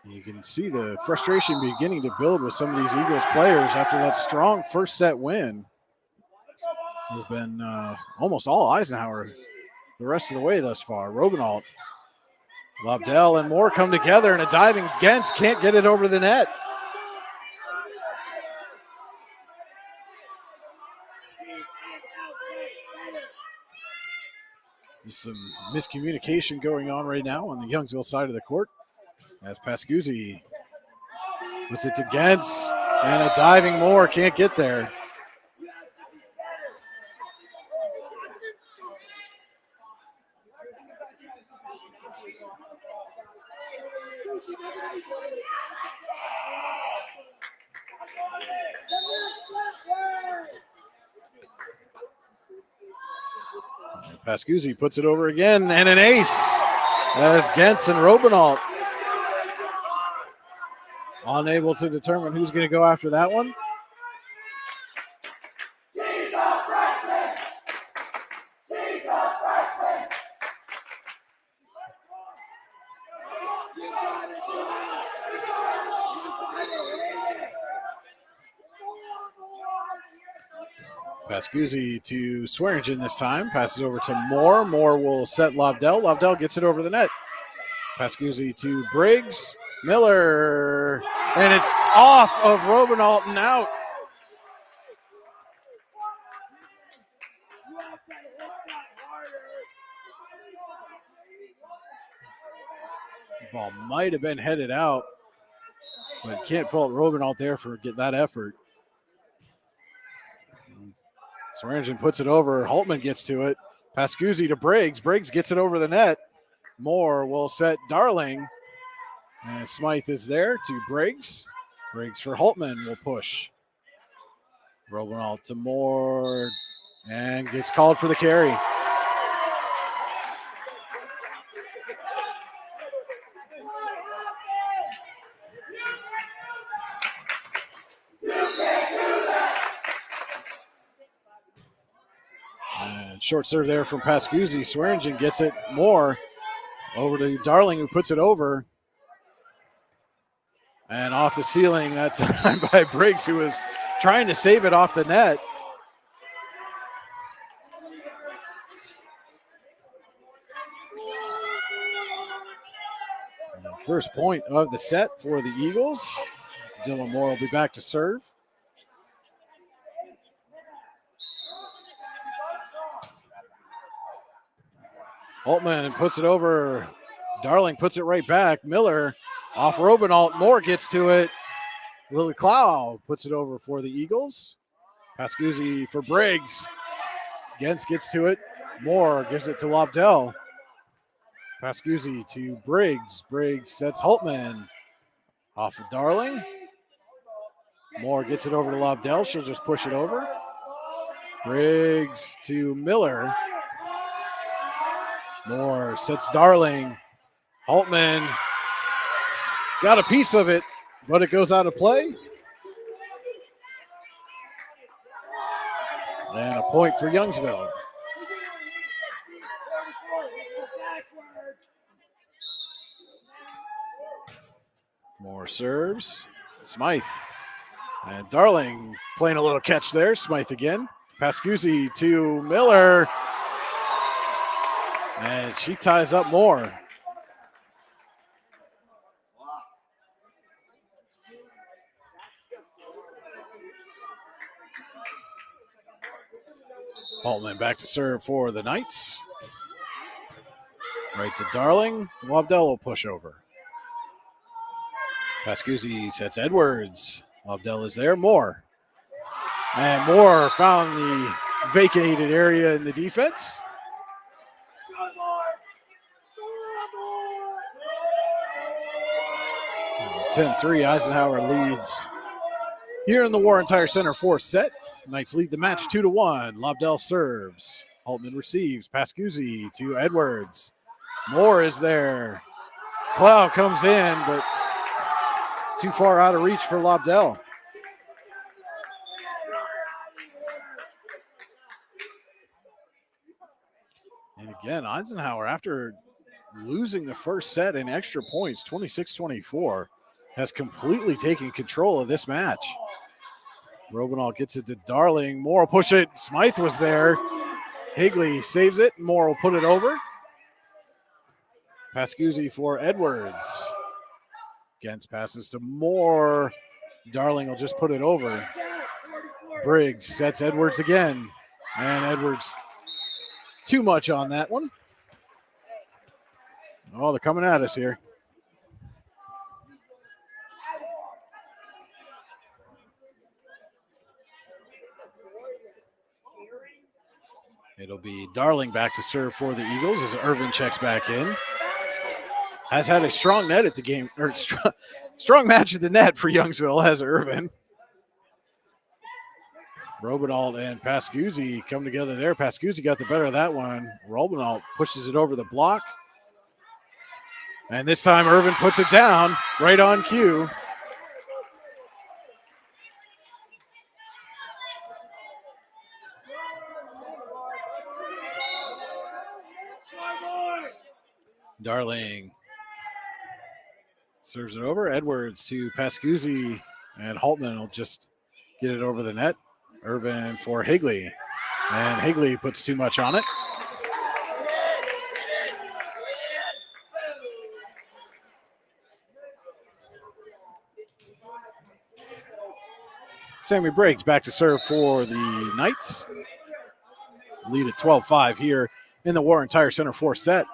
You can see the frustration beginning to build with some of these Eagles players after that strong first set win. Has been almost all Eisenhower the rest of the way thus far. Robinalt, Lobdell and Moore come together, and a diving Gens can't get it over the net. There's some miscommunication going on right now on the Youngsville side of the court as Pascuzzi puts it to Gens, and a diving Moore can't get there. Pascuzzi puts it over again, and an ace as Gens and Robinalt unable to determine who's going to go after that one. Pascuzzi to Swearingen this time. Passes over to Moore. Moore will set Lobdell. Lobdell gets it over the net. Pascuzzi to Briggs. Miller. And it's off of Robinalt and out. The ball might have been headed out, but can't fault Robinalt there for getting that effort. Swearingen puts it over. Holtman gets to it. Pascuzzi to Briggs. Briggs gets it over the net. Moore will set Darling. And Smythe is there to Briggs. Briggs for Holtman will push. Robinalt to Moore. And gets called for the carry. Short serve there from Pascuzzi. Swearingen gets it. Moore over to Darling, who puts it over. And off the ceiling that time by Briggs, who was trying to save it off the net. First point of the set for the Eagles. Dylan Moore will be back to serve. Holtman puts it over. Darling puts it right back. Miller off Robinalt. Moore gets to it. Lily Clow puts it over for the Eagles. Pascuzzi for Briggs. Gens gets to it. Moore gives it to Lobdell. Pascuzzi to Briggs. Briggs sets Holtman off of Darling. Moore gets it over to Lobdell. She'll just push it over. Briggs to Miller. Moore sets Darling. Holtman got a piece of it, but it goes out of play. And a point for Youngsville. More serves. Smythe. And Darling playing a little catch there. Smythe again. Pascuzzi to Miller. And she ties up Moore. Voltman back to serve for the Knights. Right to Darling. Lobdell will push over. Pascuzzi sets Edwards. Lobdell is there. Moore. And Moore found the vacated area in the defense. 10-3, Eisenhower leads here in the Warren Tire Center fourth set. Knights lead the match 2-1. Lobdell serves. Altman receives. Pascuzzi to Edwards. Moore is there. Clow comes in, but too far out of reach for Lobdell. And again, Eisenhower, after losing the first set in extra points, 26-24, has completely taken control of this match. Robinall gets it to Darling. Moore will push it. Smythe was there. Higley saves it. Moore will put it over. Pascuzzi for Edwards. Gens passes to Moore. Darling will just put it over. Briggs sets Edwards again. And Edwards, too much on that one. Oh, they're coming at us here. It'll be Darling back to serve for the Eagles as Irvin checks back in. Has had a strong net at the game, or strong match at the net for Youngsville, has Irvin. Robinall and Pascuzzi come together there. Pascuzzi got the better of that one. Robinall pushes it over the block. And this time Irvin puts it down right on cue. Darling serves it over. Edwards to Pascuzzi, and Haltman will just get it over the net. Irvin for Higley, and Higley puts too much on it. Sammy Briggs back to serve for the Knights. Lead at 12-5 here in the Warren Tire Center fourth set.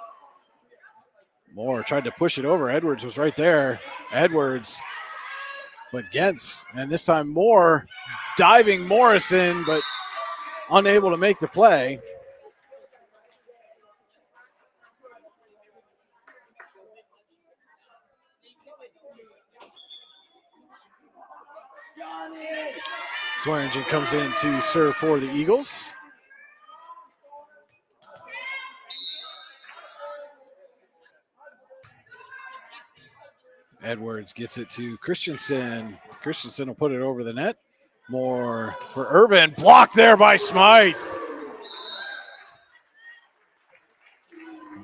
Moore tried to push it over. Edwards was right there. Edwards, but Gens, and this time Moore diving Morrison, but unable to make the play. Swearingen comes in to serve for the Eagles. Edwards gets it to Christensen. Christensen will put it over the net. More for Irvin. Blocked there by Smythe.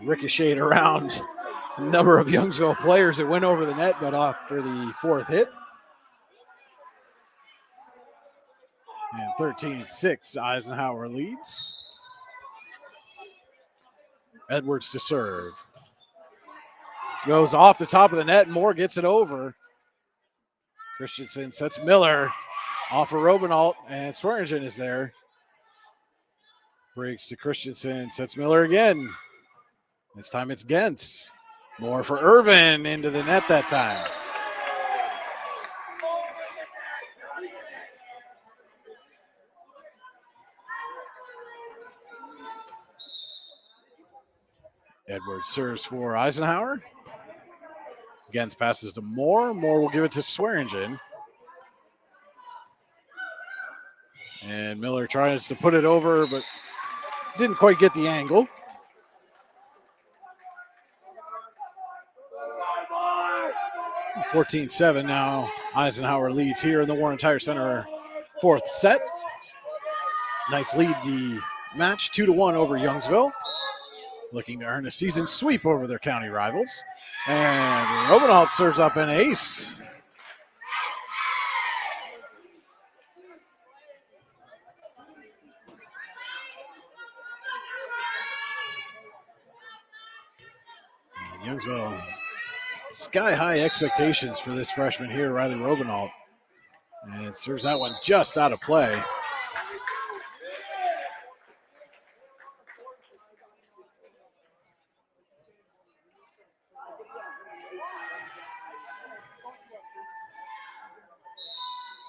Ricocheted around a number of Youngsville players that went over the net, but off for the fourth hit. And 13-6, Eisenhower leads. Edwards to serve. Goes off the top of the net, and Moore gets it over. Christensen sets Miller off of Robinall, and Swearingen is there. Briggs to Christensen, sets Miller again. This time it's Gens. Moore for Irvin into the net that time. Edwards serves for Eisenhower. Gens passes to Moore. Moore will give it to Swearingen. And Miller tries to put it over, but didn't quite get the angle. And 14-7 now. Eisenhower leads here in the Warren Tire Center fourth set. Knights lead the match 2-1 over Youngsville, looking to earn a season sweep over their county rivals. And Robenalt serves up an ace. And Youngsville, sky-high expectations for this freshman here, Riley Robenalt. And serves that one just out of play.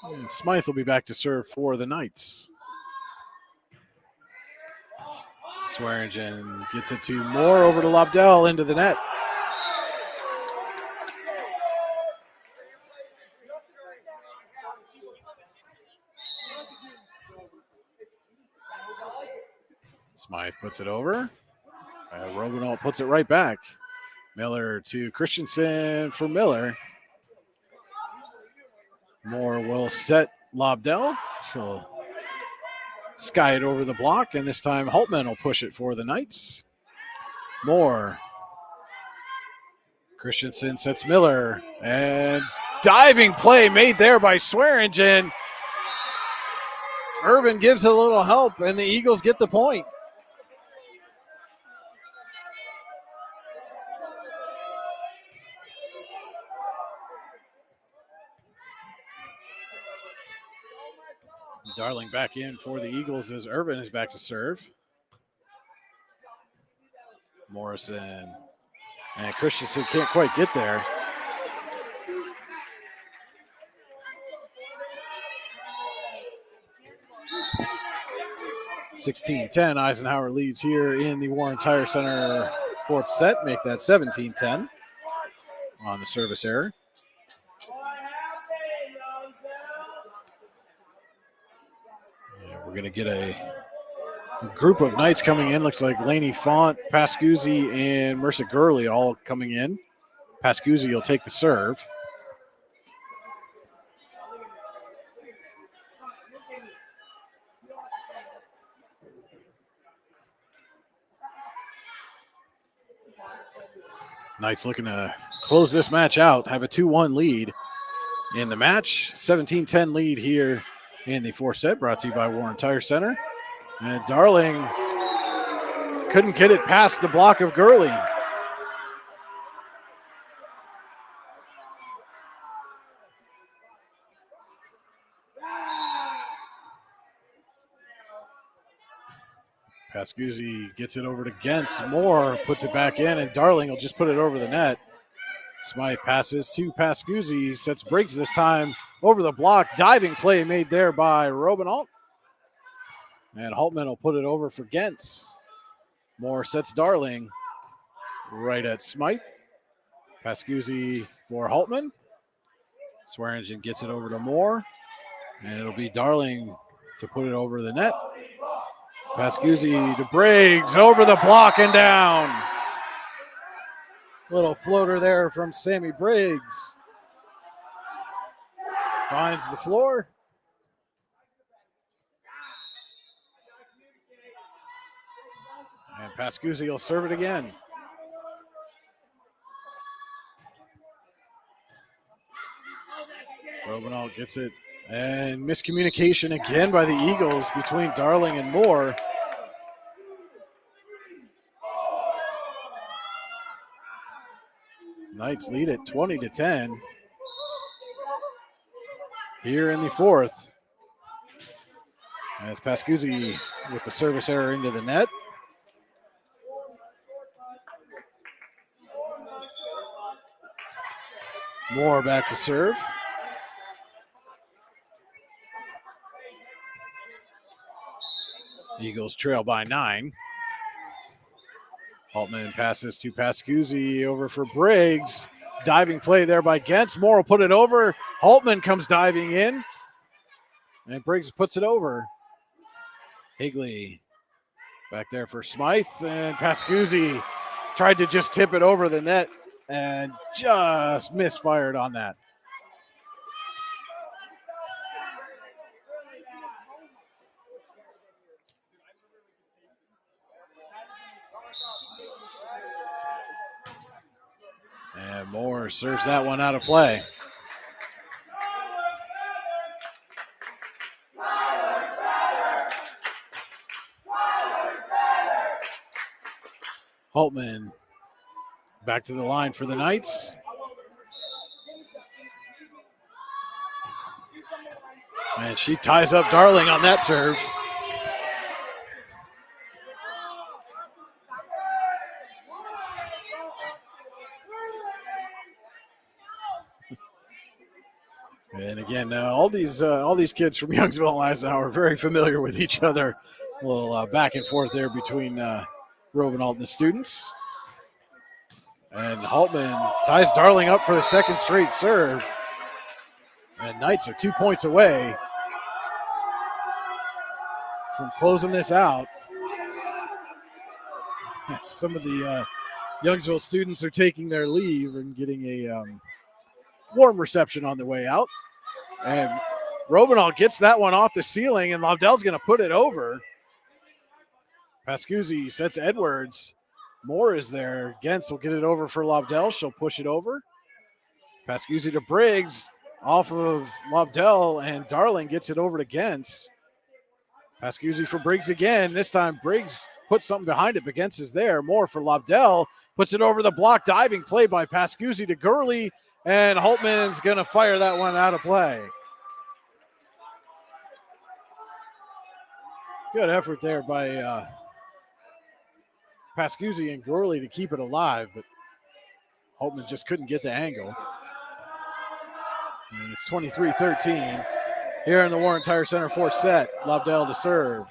And Smythe will be back to serve for the Knights. Swearingen gets it to Moore, over to Lobdell, into the net. Smythe puts it over. Robenalt puts it right back. Miller to Christensen for Miller. Moore will set Lobdell. She'll sky it over the block, and this time Holtman will push it for the Knights. Moore. Christensen sets Miller, and diving play made there by Swearingen. Irvin gives it a little help, and the Eagles get the point. Darling back in for the Eagles as Irvin is back to serve. Morrison and Christensen can't quite get there. (16-10) Eisenhower leads here in the Warren Tire Center fourth set. Make that 17-10 on the service error. We're going to get a group of Knights coming in. Looks like Laney Font, Pascuzzi, and Mercer Gurley all coming in. Pascuzzi will take the serve. Knights looking to close this match out, have a 2-1 lead in the match. 17-10 lead here in the fourth set, brought to you by Warren Tire Center. And Darling couldn't get it past the block of Gurley. Pascuzzi gets it over to Gentz. Moore puts it back in, and Darling will just put it over the net. Smythe passes to Pascuzzi, sets breaks this time over the block. Diving play made there by Robenalt. And Holtman will put it over for Gentz. Moore sets Darling right at Smythe. Pascuzzi for Holtman. Swearingen gets it over to Moore. And it'll be Darling to put it over the net. Pascuzzi to Briggs, over the block and down. Little floater there from Sammy Briggs. Finds the floor. And Pascuzzi will serve it again. Robenalt gets it. And miscommunication again by the Eagles between Darling and Moore. Knights lead it 20-10 here in the fourth. As Pascuzzi with the service error into the net. Moore back to serve. Eagles trail by 9. Holtman passes to Pascuzzi, over for Briggs. Diving play there by Gentz. Moore will put it over. Holtman comes diving in. And Briggs puts it over. Higley back there for Smythe. And Pascuzzi tried to just tip it over the net and just misfired on that. Moore serves that one out of play. Holtman back to the line for the Knights. And she ties up Darling on that serve. And again, all these kids from Youngsville and Eisenhower are very familiar with each other. A little back and forth there between Robenalt and the students. And Holtman ties Darling up for the second straight serve. And Knights are 2 points away from closing this out. Some of the Youngsville students are taking their leave and getting a warm reception on their way out. And Robenalt gets that one off the ceiling, and Lobdell's going to put it over. Pascuzzi sets Edwards. Moore is there. Gens will get it over for Lobdell. She'll push it over. Pascuzzi to Briggs off of Lobdell, and Darling gets it over to Gens. Pascuzzi for Briggs again. This time Briggs puts something behind it, but Gens is there. Moore for Lobdell. Puts it over the block. Diving play by Pascuzzi to Gurley, and Holtman's going to fire that one out of play. Good effort there by Pascuzzi and Gurley to keep it alive, but Holtman just couldn't get the angle. And it's 23-13 here in the Warren Tire Center fourth set. Lobdell to serve.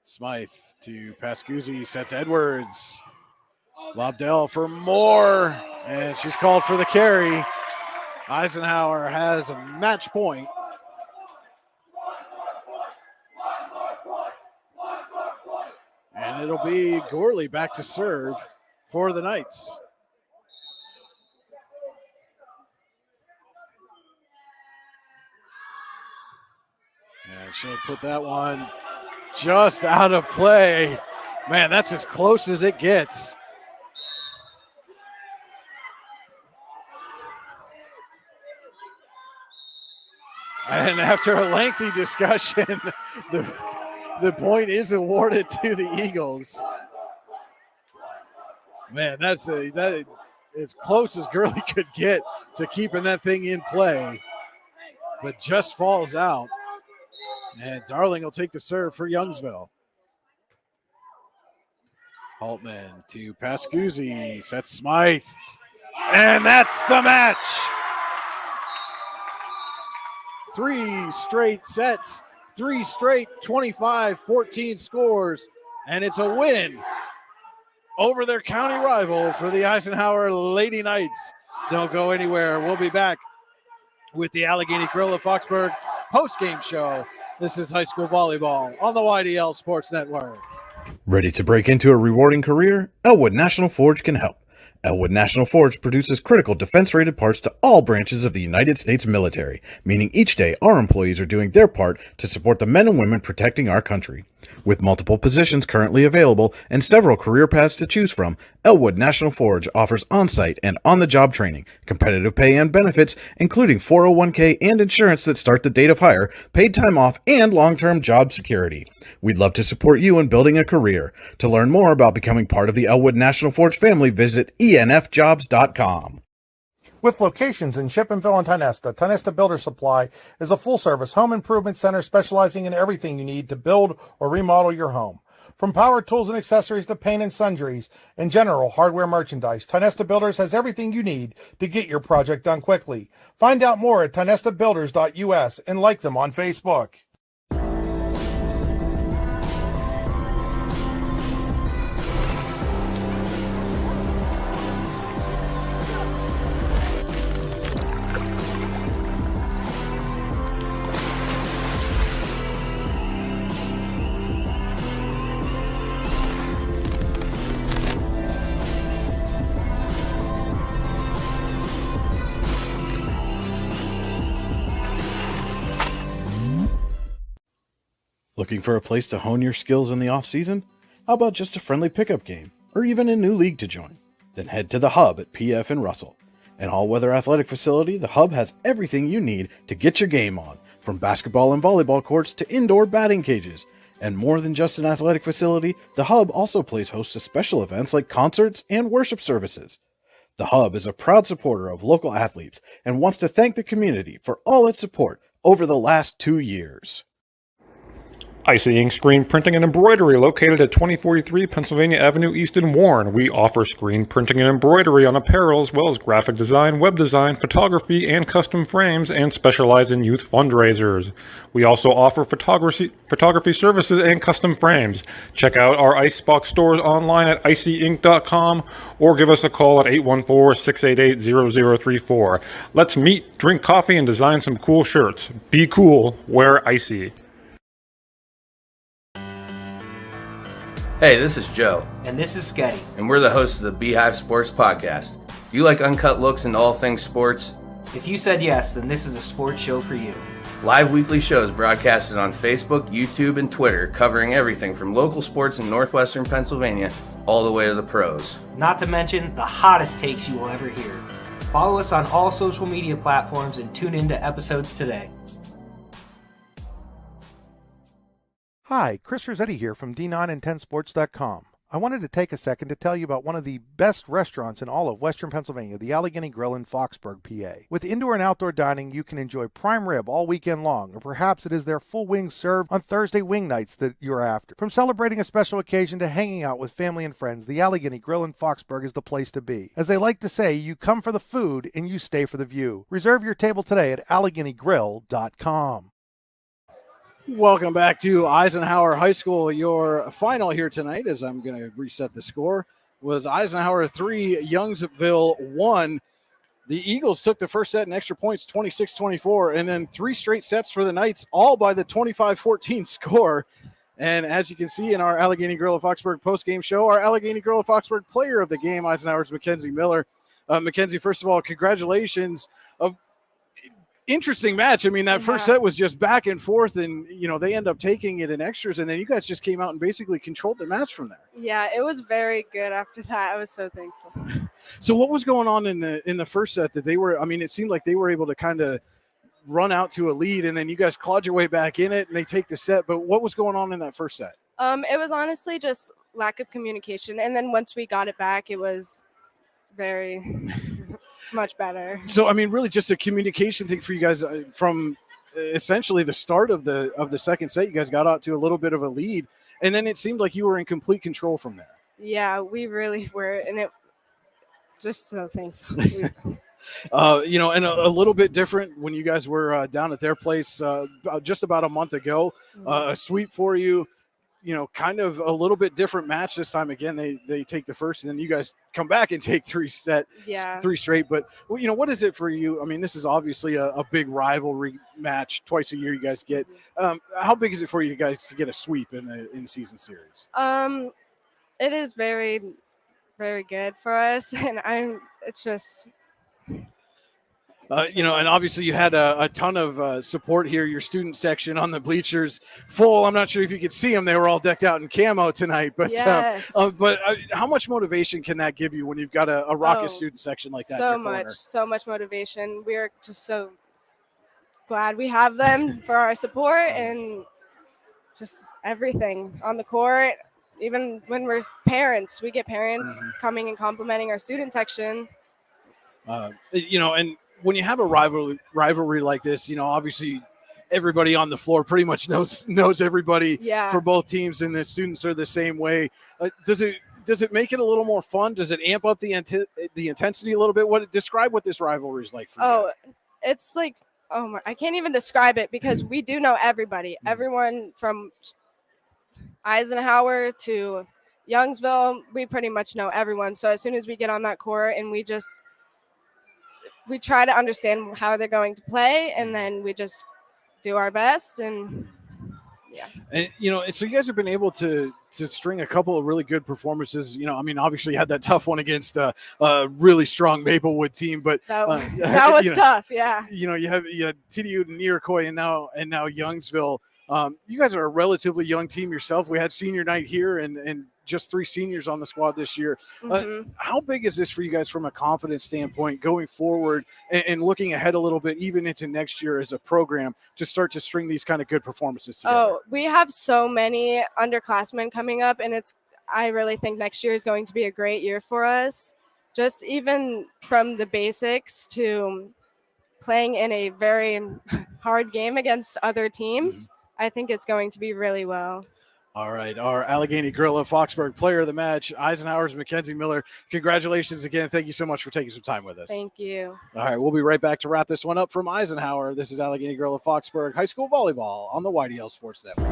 Smythe to Pascuzzi, sets Edwards. Lobdell for Moore, and she's called for the carry. Eisenhower has a match point. And it'll be Gorley back to serve for the Knights. And she'll put that one just out of play. Man, that's as close as it gets. And after a lengthy discussion, the point is awarded to the Eagles. Man, that's as close as Gurley could get to keeping that thing in play, but just falls out. And Darling will take the serve for Youngsville. Holtman to Pascuzzi, sets Smythe, and that's the match. 3 straight sets, 3 straight 25-14 scores, and it's a win over their county rival for the Eisenhower Lady Knights. Don't go anywhere. We'll be back with the Allegheny Grill of Foxburg post-game show. This is high school volleyball on the YDL Sports Network. Ready to break into a rewarding career? Elwood National Forge can help. Elwood National Forge produces critical defense-rated parts to all branches of the United States military, meaning each day our employees are doing their part to support the men and women protecting our country. With multiple positions currently available and several career paths to choose from, Elwood National Forge offers on-site and on-the-job training, competitive pay and benefits, including 401k and insurance that start the date of hire, paid time off, and long-term job security. We'd love to support you in building a career. To learn more about becoming part of the Elwood National Forge family, visit enfjobs.com. With locations in Shippenville and Tionesta Builder Supply is a full-service home improvement center specializing in everything you need to build or remodel your home. From power tools and accessories to paint and sundries and general hardware merchandise, Tionesta Builders has everything you need to get your project done quickly. Find out more at tionestabuilders.us and like them on Facebook. Looking for a place to hone your skills in the off-season? How about just a friendly pickup game, or even a new league to join? Then head to the Hub at PF in Russell. An all-weather athletic facility, the Hub has everything you need to get your game on, from basketball and volleyball courts to indoor batting cages. And more than just an athletic facility, the Hub also plays host to special events like concerts and worship services. The Hub is a proud supporter of local athletes and wants to thank the community for all its support over the last 2 years. Icy Ink Screen Printing and Embroidery, located at 2043 Pennsylvania Avenue East in Warren. We offer screen printing and embroidery on apparel, as well as graphic design, web design, photography, and custom frames, and specialize in youth fundraisers. We also offer photography services and custom frames. Check out our Icebox stores online at icyink.com or give us a call at 814-688-0034. Let's meet, drink coffee, and design some cool shirts. Be cool, wear icy. Hey, this is Joe. And this is Sketty. And we're the hosts of the Beehive Sports Podcast. You like uncut looks into all things sports? If you said yes, then this is a sports show for you. Live weekly shows broadcasted on Facebook, YouTube, and Twitter, covering everything from local sports in northwestern Pennsylvania all the way to the pros. Not to mention the hottest takes you will ever hear. Follow us on all social media platforms and tune into episodes today. Hi, Chris Rossetti here from D9and10sports.com. I wanted to take a second to tell you about one of the best restaurants in all of Western Pennsylvania, the Allegheny Grill in Foxburg, PA. With indoor and outdoor dining, you can enjoy prime rib all weekend long, or perhaps it is their full wings served on Thursday wing nights that you're after. From celebrating a special occasion to hanging out with family and friends, the Allegheny Grill in Foxburg is the place to be. As they like to say, you come for the food and you stay for the view. Reserve your table today at AlleghenyGrill.com. Welcome back to Eisenhower High School. Your final here tonight, as I'm going to reset the score, was Eisenhower 3, Youngsville 1. The Eagles took the first set in extra points, 26-24, and then 3 straight sets for the Knights, all by the 25-14 score. And as you can see in our Allegheny Grill of Foxburg postgame show, our Allegheny Grill of Foxburg player of the game, Eisenhower's Mackenzie Miller. Mackenzie, first of all, congratulations. Interesting match. I mean, that first set was just back and forth, and they end up taking it in extras, and then you guys just came out and basically controlled the match from there. Yeah, it was very good after that. I was so thankful. So what was going on in the first set that it seemed like they were able to kind of run out to a lead, and then you guys clawed your way back in it and they take the set, but what was going on in that first set? It was honestly just lack of communication, and then once we got it back, it was very much better. So, really just a communication thing for you guys from essentially the start of the second set. You guys got out to a little bit of a lead, and then it seemed like you were in complete control from there. Yeah, we really were, and it just so thankful. And a little bit different when you guys were down at their place just about a month ago. A sweep for you. Kind of a little bit different match this time. Again, they take the first, and then you guys come back and take 3 straight. But what is it for you? This is obviously a big rivalry match twice a year you guys get. How big is it for you guys to get a sweep in the season series? It is very, very good for us, and it's just. And obviously you had a ton of support here. Your student section on the bleachers full. I'm not sure if you could see them. They were all decked out in camo tonight. But yes. How much motivation can that give you when you've got a raucous student section like that? So much motivation. We're just so glad we have them for our support and just everything on the court. Even when we're parents, we get parents coming and complimenting our student section. And when you have a rivalry like this, obviously everybody on the floor pretty much knows everybody for both teams, and the students are the same way. Does it make it a little more fun? Does it amp up the intensity a little bit? Describe what this rivalry is like for you guys. It's like, I can't even describe it because we do know everybody. Everyone from Eisenhower to Youngsville, we pretty much know everyone. So as soon as we get on that court and we try to understand how they're going to play, and then we just do our best. And And so you guys have been able to string a couple of really good performances. Obviously you had that tough one against a really strong Maplewood team, but that was tough. Yeah. You had TDU and Iroquois and now Youngsville. You guys are a relatively young team yourself. We had senior night here, and just 3 seniors on the squad this year. How big is this for you guys from a confidence standpoint going forward and looking ahead a little bit, even into next year as a program, to start to string these kind of good performances together? Oh, we have so many underclassmen coming up, and I really think next year is going to be a great year for us. Just even from the basics to playing in a very hard game against other teams, I think it's going to be really well. All right, our Allegheny Gorilla Foxburg player of the match, Eisenhower's Mackenzie Miller. Congratulations again. Thank you so much for taking some time with us. Thank you. All right, we'll be right back to wrap this one up from Eisenhower. This is Allegheny Gorilla Foxburg High School Volleyball on the YDL Sports Network.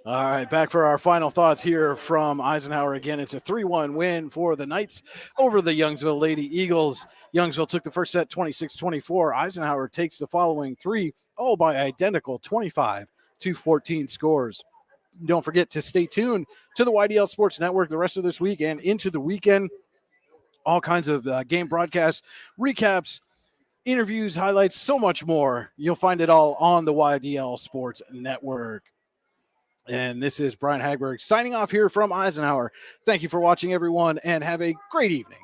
All right, back for our final thoughts here from Eisenhower. Again, it's a 3-1 win for the Knights over the Youngsville Lady Eagles. Youngsville took the first set 26-24. Eisenhower takes the following 3, all by identical 25-14 scores. Don't forget to stay tuned to the YDL Sports Network the rest of this week and into the weekend. All kinds of game broadcasts, recaps, interviews, highlights, so much more. You'll find it all on the YDL Sports Network. And this is Brian Hagberg signing off here from Eisenhower. Thank you for watching, everyone, and have a great evening.